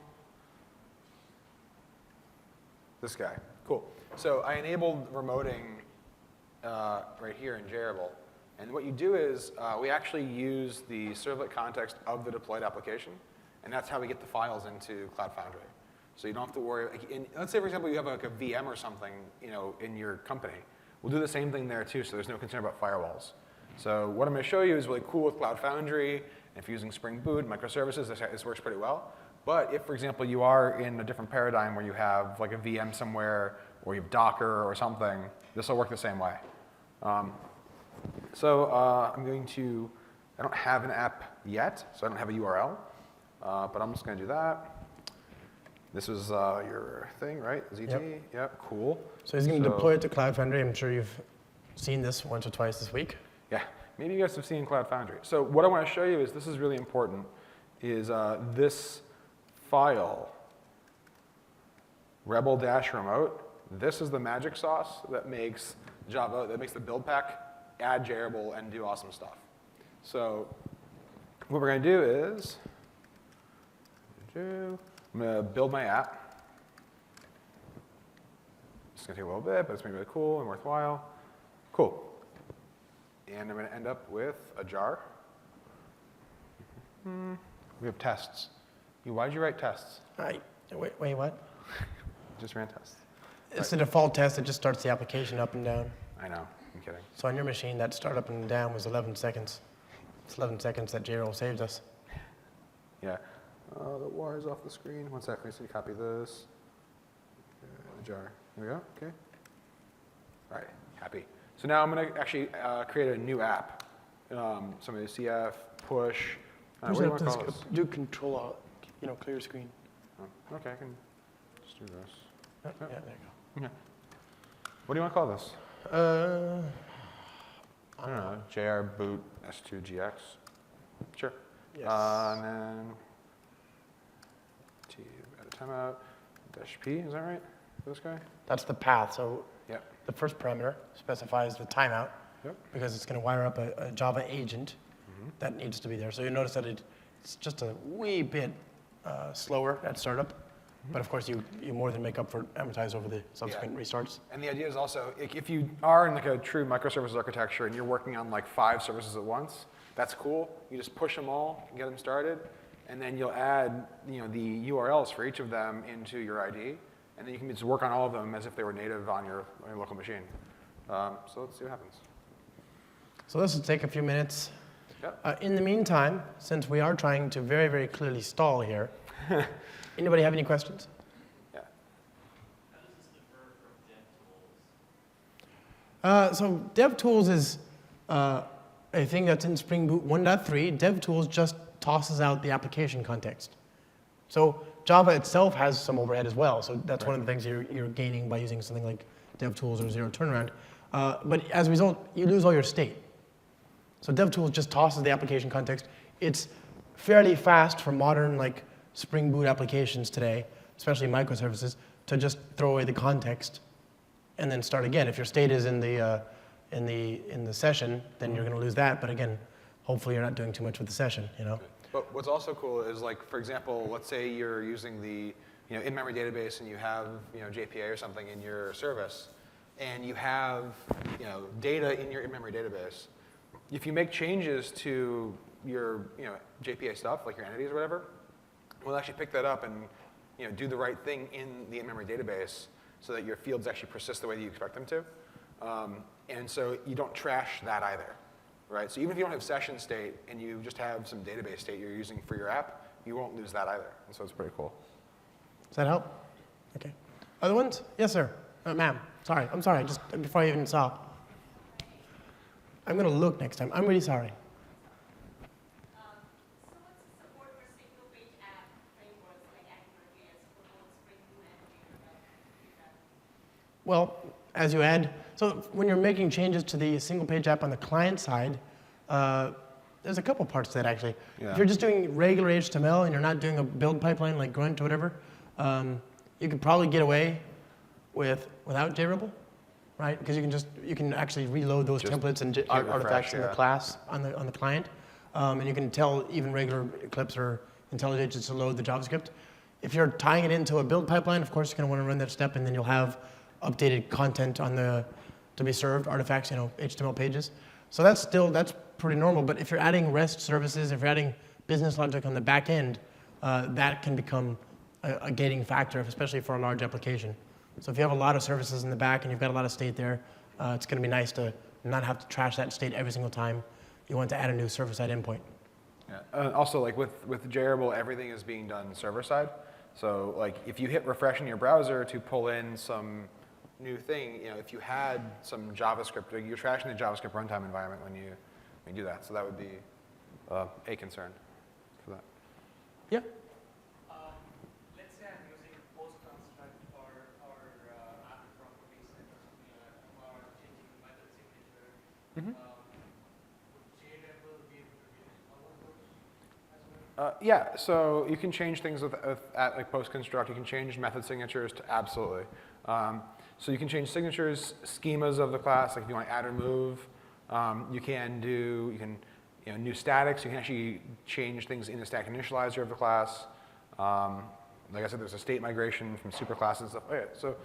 This guy, cool. So I enabled remoting right here in JRebel. And what you do is we actually use the servlet context of the deployed application, and that's how we get the files into Cloud Foundry. So you don't have to worry. Let's say, for example, you have like a VM or something, in your company. We'll do the same thing there too, so there's no concern about firewalls. So what I'm going to show you is really cool with Cloud Foundry. If you're using Spring Boot, microservices, this works pretty well. But if, for example, you are in a different paradigm where you have like a VM somewhere, or you have Docker or something, this will work the same way. I'm going to, I don't have an app yet, so I don't have a URL, but I'm just going to do that. This is your thing, right? ZT? Yep, cool. So he's going to deploy it to Cloud Foundry. I'm sure you've seen this once or twice this week. Yeah, maybe you guys have seen Cloud Foundry. So what I want to show you is, this is really important, is this file, rebel-remote. This is the magic sauce that makes Java, that makes the build pack add JRebel and do awesome stuff. So what we're going to do is, I'm going to build my app. It's going to take a little bit, but it's going to be really cool and worthwhile. Cool. And I'm going to end up with a jar. We have tests. Why did you write tests? Wait, what? Just ran tests. It's the default test. It just starts the application up and down. I know. I'm kidding. So on your machine, that start up and down was 11 seconds. It's 11 seconds that JRebel saves us. Yeah. The wire's off the screen. 1 second. So you copy this. The jar. There we go. Okay. All right. Happy. So now I'm going to actually create a new app. Somebody CF, push. What do you want to call this? Do control out, clear screen. Oh, okay, I can just do this. Yeah, there you go. Okay. What do you want to call this? I don't know. JR boot S2GX. Sure. Yes. And then T add a timeout. Dash P, is that right? For this guy? That's the path. So Yep. the first parameter specifies the timeout Yep. because it's going to wire up a Java agent that needs to be there. So you notice that it's just a wee bit slower at startup. But of course, you more than make up for amortize over the subsequent restarts. And the idea is also, if you are in like a true microservices architecture and you're working on like 5 services at once, that's cool. You just push them all, get them started, and then you'll add the URLs for each of them into your ID, and then you can just work on all of them as if they were native on your local machine. So let's see what happens. So this will take a few minutes. Yep. In the meantime, since we are trying to very, very clearly stall here, anybody have any questions? Yeah. How does this differ from DevTools? So DevTools is a thing that's in Spring Boot 1.3. DevTools just tosses out the application context. So Java itself has some overhead as well. So that's one of the things you're gaining by using something like DevTools or Zero Turnaround. But as a result, you lose all your state. So DevTools just tosses the application context. It's fairly fast for modern Spring Boot applications today, especially microservices, to just throw away the context and then start again. If your state is in the session, then you're going to lose that. But again, hopefully you're not doing too much with the session. But what's also cool is for example, let's say you're using the in-memory database and you have JPA or something in your service, and you have data in your in-memory database. If you make changes to your JPA stuff, like your entities or whatever, we'll actually pick that up and do the right thing in the in-memory database so that your fields actually persist the way that you expect them to. And so you don't trash that either, right? So even if you don't have session state and you just have some database state you're using for your app, you won't lose that either. And so it's pretty cool. Does that help? Okay. Other ones? Yes, sir. Ma'am. Sorry. I'm sorry. Just before I even saw. I'm going to look next time. I'm really sorry. So what's the support for single-page app frameworks like AngularJS for both Spring Boot and JRebel? Well, as you add, so when you're making changes to the single-page app on the client side, there's a couple parts to that actually. Yeah. If you're just doing regular HTML and you're not doing a build pipeline like Grunt or whatever, you could probably get away without JRebel, right? Because you can actually reload those Just templates and hit artifacts refresh, in the yeah. class on the client, and you can tell even regular Eclipse or IntelliJ agents to load the JavaScript. If you're tying it into a build pipeline, of course you're going to want to run that step, and then you'll have updated content on to be served artifacts, HTML pages. So that's pretty normal. But if you're adding REST services, if you're adding business logic on the back end, that can become a gating factor, especially for a large application. So if you have a lot of services in the back and you've got a lot of state there, it's going to be nice to not have to trash that state every single time you want to add a new server-side endpoint. Yeah. Also, with JRebel, everything is being done server-side. So if you hit refresh in your browser to pull in some new thing, if you had some JavaScript, you're trashing the JavaScript runtime environment when you do that. So that would be a concern for that. Yeah. Let's say I'm using post construct or after properties or changing the method signature. Would JRebel be able to use all of those as well? Yeah, so you can change things at post construct. You can change method signatures to absolutely. So you can change signatures, schemas of the class, like if you want to add or remove. You can new statics. You can actually change things in the static initializer of the class. Like I said, there's a state migration from superclasses and stuff. Oh, yeah, so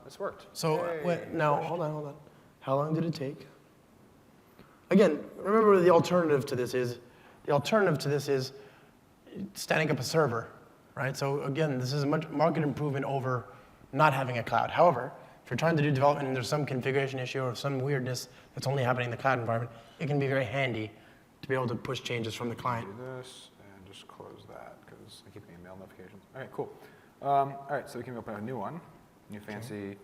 it's worked. So Yay. now, hold on. How long did it take? Again, remember the alternative to this is standing up a server, right? So again, this is a market improvement over not having a cloud. However, if you're trying to do development and there's some configuration issue or some weirdness that's only happening in the cloud environment, it can be very handy to be able to push changes from the client. Do this and just close that because I keep getting mail notifications. All right, cool. All right, so we can open a new one, new fancy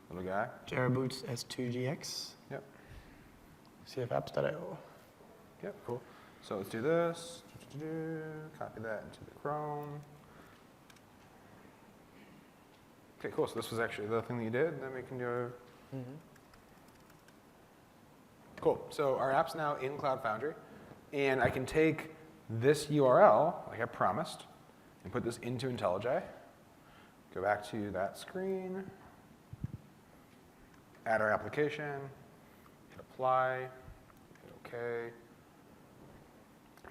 little guy. JReboots S2GX, Yep. cfapps.io. Yep, cool. So let's do this. Copy that into the Chrome. Okay, cool. So this was actually the thing that you did. And then we can do. Cool. So our app's now in Cloud Foundry, and I can take this URL, like I promised, and put this into IntelliJ. Go back to that screen. Add our application. Hit apply. Hit OK.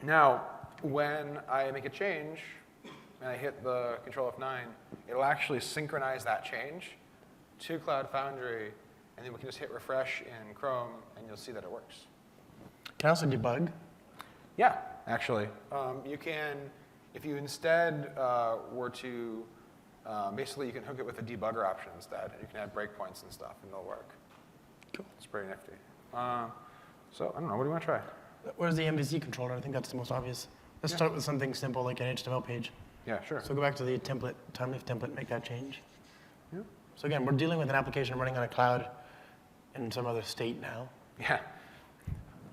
Now, when I make a change and I hit the Control F9, it'll actually synchronize that change to Cloud Foundry, and then we can just hit refresh in Chrome, and you'll see that it works. Can I also debug? Yeah, actually. You can, if you instead were to, basically you can hook it with a debugger option instead, and you can add breakpoints and stuff, and it'll work. Cool. It's pretty nifty. So I don't know, what do you want to try? Where's the MVC controller? I think that's the most obvious. Let's start with something simple like an HTML page. Yeah, sure. So go back to the template, timelift template, make that change. Yeah. So again, we're dealing with an application running on a cloud in some other state now. Yeah.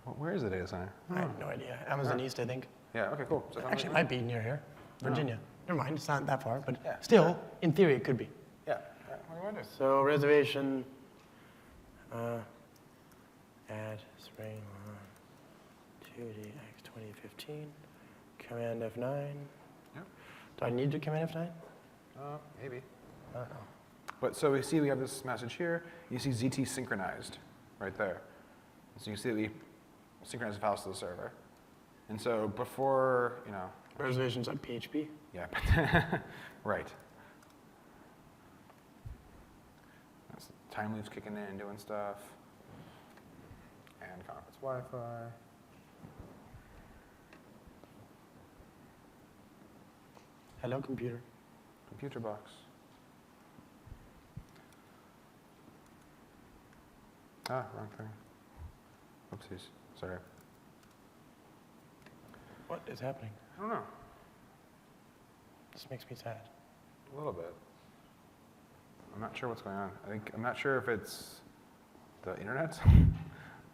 Well, where is the data center? I have no idea. Amazon East, I think. Yeah, okay, cool. So Actually, it might be near here, Virginia. Never mind, it's not that far, but Yeah. still, in theory, it could be. Yeah. What do you want to do? So reservation, add spring 2DX 2015, command F9. Yeah. Do I need to command F9? Maybe. I don't know. But so we see we have this message here. You see ZT synchronized right there. So you can see that we synchronize the files to the server. And so before, Reservations.php. yeah, right. That's time loops kicking in and doing stuff. And conference Wi-Fi. Hello, computer. Computer box. Ah, wrong thing. Oopsies. Sorry. What is happening? I don't know. This makes me sad. A little bit. I'm not sure what's going on. I'm not sure if it's the internet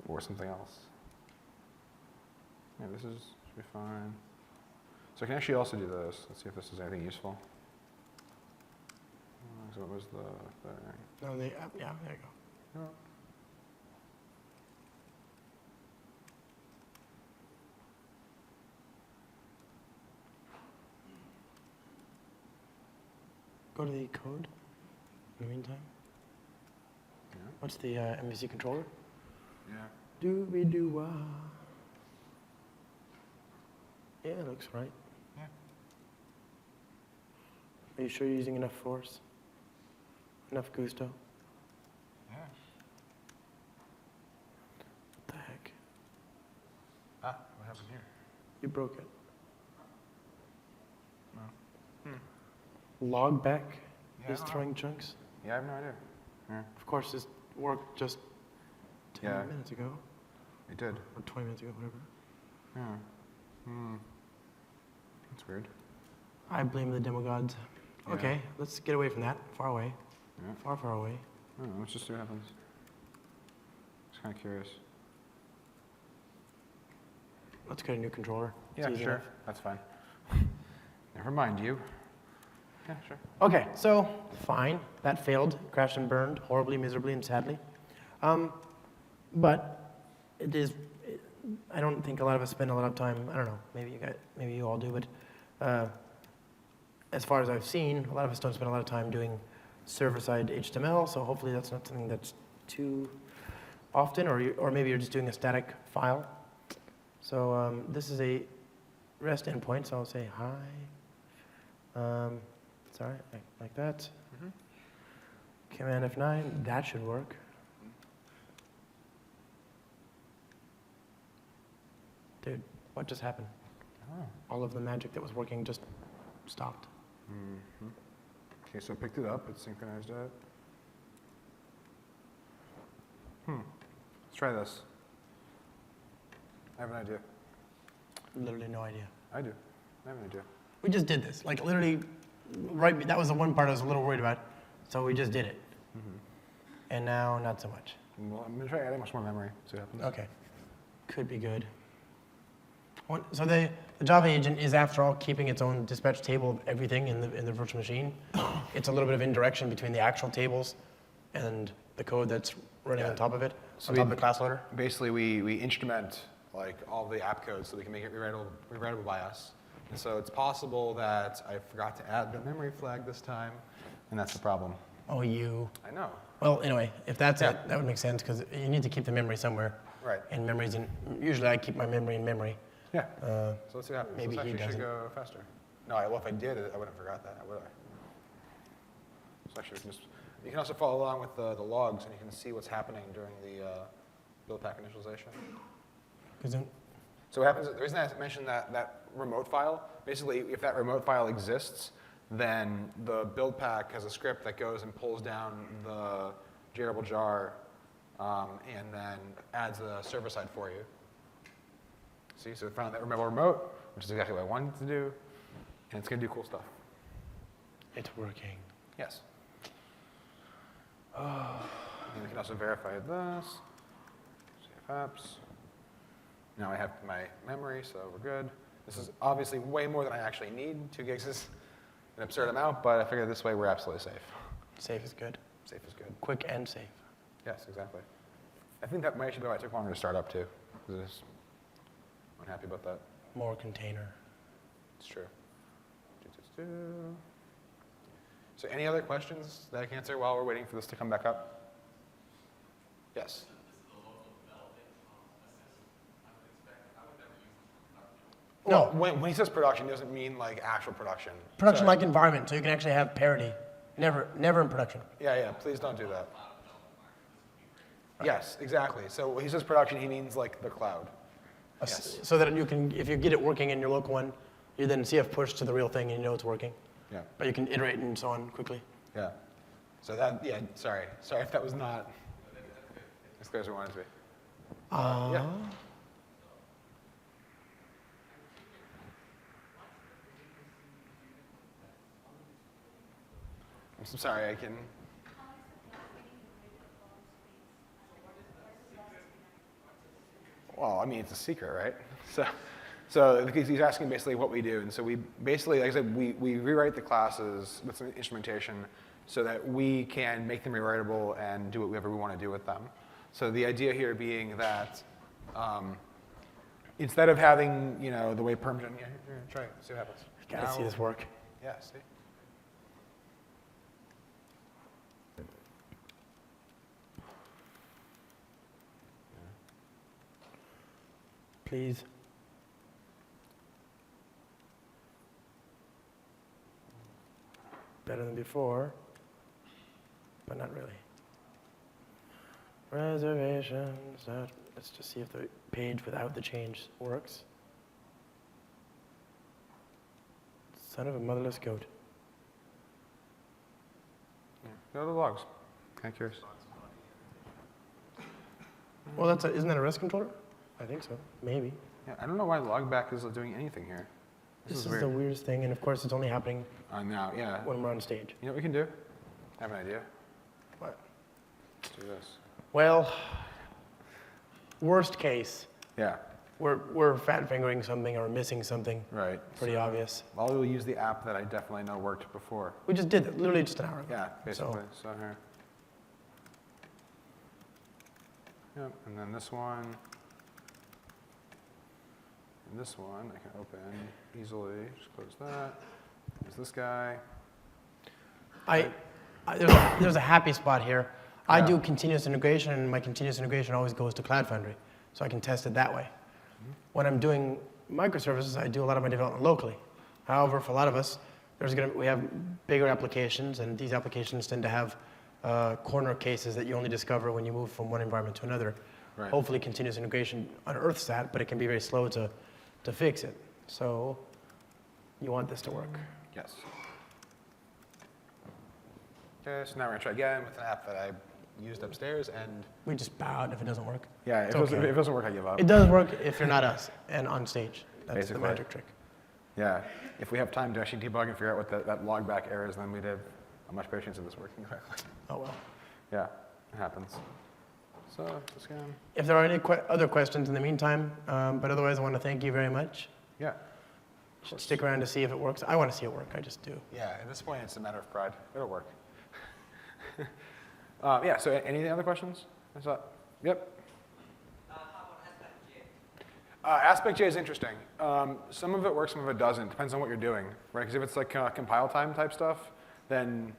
or something else. Yeah, this should be fine. So I can actually also do this. Let's see if this is anything useful. So what was the thing? No, yeah, there you go. No. Go to the code in the meantime. Yeah. What's the MVC controller? Yeah. Doobie-doo-wah. Yeah, it looks right. Yeah. Are you sure you're using enough force? Enough gusto? Yeah. What the heck? Ah, what happened here? You broke it. No. Log back Yeah, is I don't throwing chunks. Yeah, I have no idea. Yeah. Of course, this worked just 10 Yeah. minutes ago, It did. or 20 minutes ago, whatever. Yeah. Hmm. That's weird. I blame the demo gods. Yeah. Okay, let's get away from that. Far away. Yeah. Far, far away. I don't know, let's just see what happens. Just kind of curious. Let's get a new controller. It's Yeah, easy sure. enough. That's fine. Never mind you. Yeah, sure. Okay, so fine. That failed. Crashed and burned horribly, miserably, and sadly. But it is. I don't think a lot of us spend a lot of time. I don't know. Maybe you all do, but as far as I've seen, a lot of us don't spend a lot of time doing server-side HTML. So hopefully that's not something that's too often, or maybe you're just doing a static file. So this is a REST endpoint. So I'll say hi. Sorry, like that. Command F9, that should work. Dude, what just happened? Oh. All of the magic that was working just stopped. Mm-hmm. Okay, so I picked it up, it synchronized it. Let's try this. I have an idea. Literally no idea. I do. I have an idea. We just did this. Like literally, right. That was the one part I was a little worried about. So we just did it. And now not so much. Well, I'm gonna try adding much more memory. See what happens. Okay. Could be good. So the Java agent is, after all, keeping its own dispatch table of everything in the virtual machine. It's a little bit of indirection between the actual tables and the code that's running on top of it, So on top of the class loader. Basically, we instrument like all the app code so we can make it rewritable by us. And so it's possible that I forgot to add the memory flag this time, and that's the problem. Oh, you. I know. Well, anyway, if that's Yeah. it, that would make sense because you need to keep the memory somewhere. Right. And memories usually I keep my memory in memory. Yeah. So let's see what happens. maybe This he actually should doesn't. go faster. No, well, if I did it, I wouldn't have forgot that, would I? So actually, you can also follow along with the logs, and you can see what's happening during the build pack initialization. 'Cause then- So what happens, the reason I mentioned that remote file, basically if that remote file exists, then the build pack has a script that goes and pulls down the JRebel jar and then adds the server side for you. See, so we found that JRebel Remote, which is exactly what I wanted to do, and it's going to do cool stuff. It's working. Yes. And we can also verify this. Save apps. Now I have my memory, so we're good. This is obviously way more than I actually need. 2 gigs is an absurd amount, but I figured this way we're absolutely safe. Safe is good. Safe is good. Quick and safe. Yes, exactly. I think that might actually be why it took longer to start up too, because I was unhappy about that. More container. It's true. So any other questions that I can answer while we're waiting for this to come back up? Yes. No. Well, when he says production, he doesn't mean like actual production. Production-like environment, so you can actually have parity. Never in production. Yeah, please don't do that. Yes, exactly. So when he says production, he means like the cloud. Yes. So that you can, if you get it working in your local one, you then CF push to the real thing and you know it's working. Yeah, But you can iterate and so on quickly. yeah. So that, yeah, sorry if that was not as clear as we wanted to be. Yeah. I'm sorry, I can. Well, I mean, it's a secret, right? So because he's asking basically what we do, and so we basically, like I said, we rewrite the classes with some instrumentation so that we can make them rewritable and do whatever we want to do with them. So the idea here being that instead of having, you know, the way permission, yeah, here, try it, see what happens. Gotta see this work. Yeah, see. Please. Better than before, but not really. Reservations. Let's just see if the page without the change works. Son of a motherless goat. Yeah. Go to the logs. Kind of curious. Well, isn't that a REST controller? I think so. Maybe. Yeah, I don't know why logback is doing anything here. This is weird. the weirdest thing, and of course, it's only happening Now, yeah. when we're on stage. You know what we can do? I have an idea. What? Let's do this. Well, worst case, Yeah, we're fat fingering something or missing something. right. Pretty obvious. Well, we'll use the app that I definitely know worked before. We just did it, literally just an hour ago. Yeah, basically. So here. Yep, and then this one. And this one I can open easily. Just close that. There's this guy. There's a happy spot here. I Yeah. do continuous integration, and my continuous integration always goes to Cloud Foundry, so I can test it that way. When I'm doing microservices, I do a lot of my development locally. However, for a lot of us, we have bigger applications, and these applications tend to have corner cases that you only discover when you move from one environment to another. Right. Hopefully, continuous integration unearths that, but it can be very slow to fix it. So you want this to work. Yes. Okay, so now we're going to try again with an app that I used upstairs, and We just bow out if it doesn't work. yeah, It's if okay. it doesn't work, I give up. It does work if you're not us and on stage. That's basically. the magic trick. Yeah. If we have time to actually debug and figure out what that log back error is, then we'd have a much better chance of this working correctly. Oh, well. Yeah, it happens. So, scan. If there are any other questions in the meantime, but otherwise I want to thank you very much. Yeah. Should stick around to see if it works. I want to see it work, I just do. Yeah, at this point, it's a matter of pride. It'll work. Yeah, so any other questions? Yep. How about AspectJ? AspectJ is interesting. Some of it works, some of it doesn't. Depends on what you're doing, right? Because if it's like compile time type stuff, then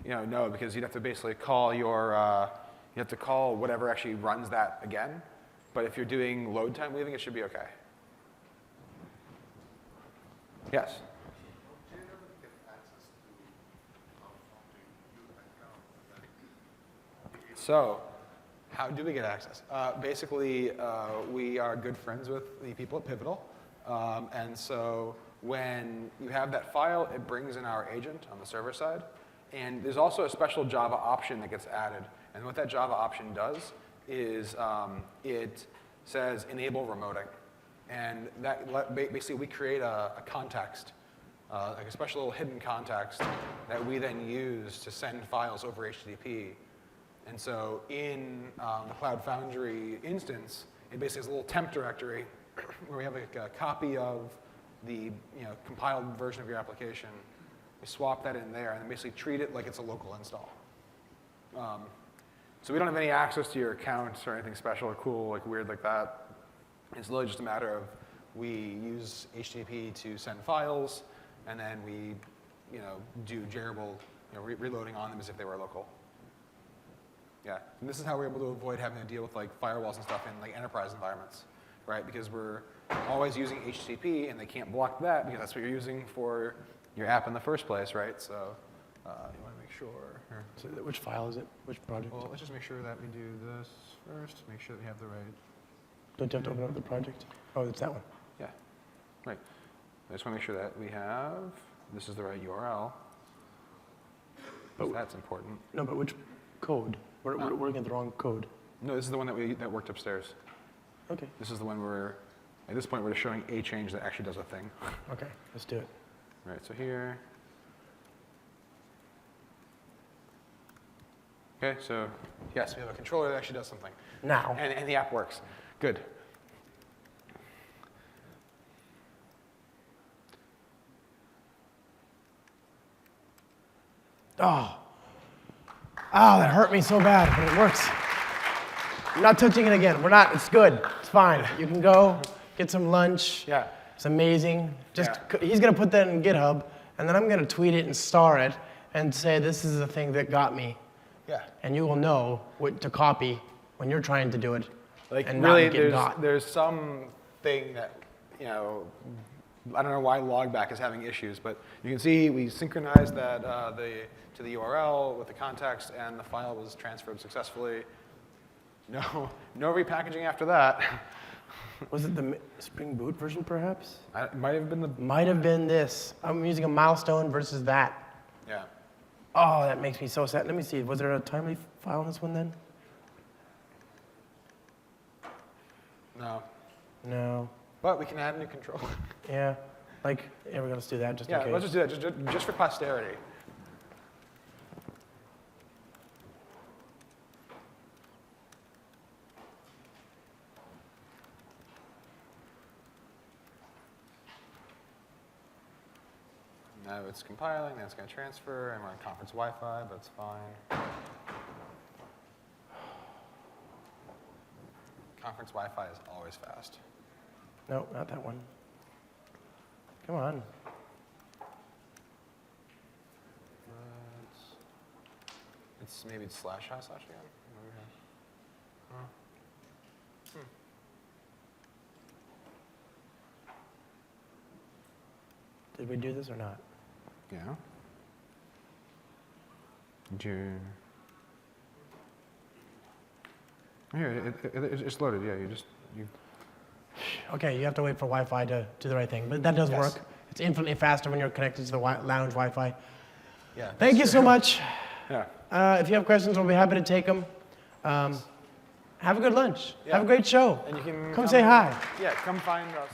no, because you'd have to basically call your, you have to call whatever actually runs that again. But if you're doing load time leaving, it should be okay. Yes. So, how do we get access? Basically, we are good friends with the people at Pivotal. And so when you have that file, it brings in our agent on the server side. And there's also a special Java option that gets added. And what that Java option does is it says enable remoting. And that basically we create a context, like a special little hidden context that we then use to send files over HTTP. And so in the Cloud Foundry instance, it basically has a little temp directory where we have a copy of the compiled version of your application. We swap that in there and then basically treat it like it's a local install. So we don't have any access to your accounts or anything special or cool, like weird like that. It's literally just a matter of we use HTTP to send files, and then we do JRebel reloading on them as if they were local. Yeah, and this is how we're able to avoid having to deal with like firewalls and stuff in like enterprise environments, right? Because we're always using HTTP, and they can't block that because that's what you're using for your app in the first place, right? So you want to make sure. Here. So which file is it? Which project? Well, let's just make sure that we do this first. Make sure that we have the right. Don't you have to open up the project? Oh, it's that one. Yeah, right. I just want to make sure that we have. This is the right URL. But That's important. No, but which code? We're working at the wrong code. No, this is the one that worked upstairs. Okay. This is the one where, at this point, we're just showing a change that actually does a thing. Okay, let's do it. Right, so here. Okay, so yes, we have a controller that actually does something. Now. And the app works. Good. Oh, that hurt me so bad, but it works. I'm not touching it again. We're not, it's good. It's fine. You can go, get some lunch. Yeah. It's amazing. He's gonna put that in GitHub, and then I'm gonna tweet it and star it and say, this is the thing that got me. Yeah. And you will know what to copy when you're trying to do it. Like and really, not get got. there's some thing that, I don't know why logback is having issues, but you can see we synchronized that to the URL with the context, and the file was transferred successfully. No repackaging after that. Was it the Spring Boot version, perhaps? It might have been the. Might have been this. I'm using a milestone versus that. Yeah. Oh, that makes me so sad. Let me see. Was there a timely file in this one then? No. No. But we can add a new controller. Yeah. We're gonna do that just in Yeah, case. let's just do that, just for posterity. Now it's compiling, then it's going to transfer, and we're on conference Wi-Fi, but it's fine. Conference Wi-Fi is always fast. No, not that one. Come on. It's maybe slash hi slash again. Did we do this or not? Yeah. Here, it's loaded. Yeah, you. Okay, you have to wait for Wi-Fi to do the right thing, but that does Yes. work. It's infinitely faster when you're connected to the lounge Wi-Fi. Yeah. Thank you so much. Yeah. If you have questions, we'll be happy to take them. Have a good lunch. Yeah. Have a great show. And you can Come say hi. Yeah, come find us.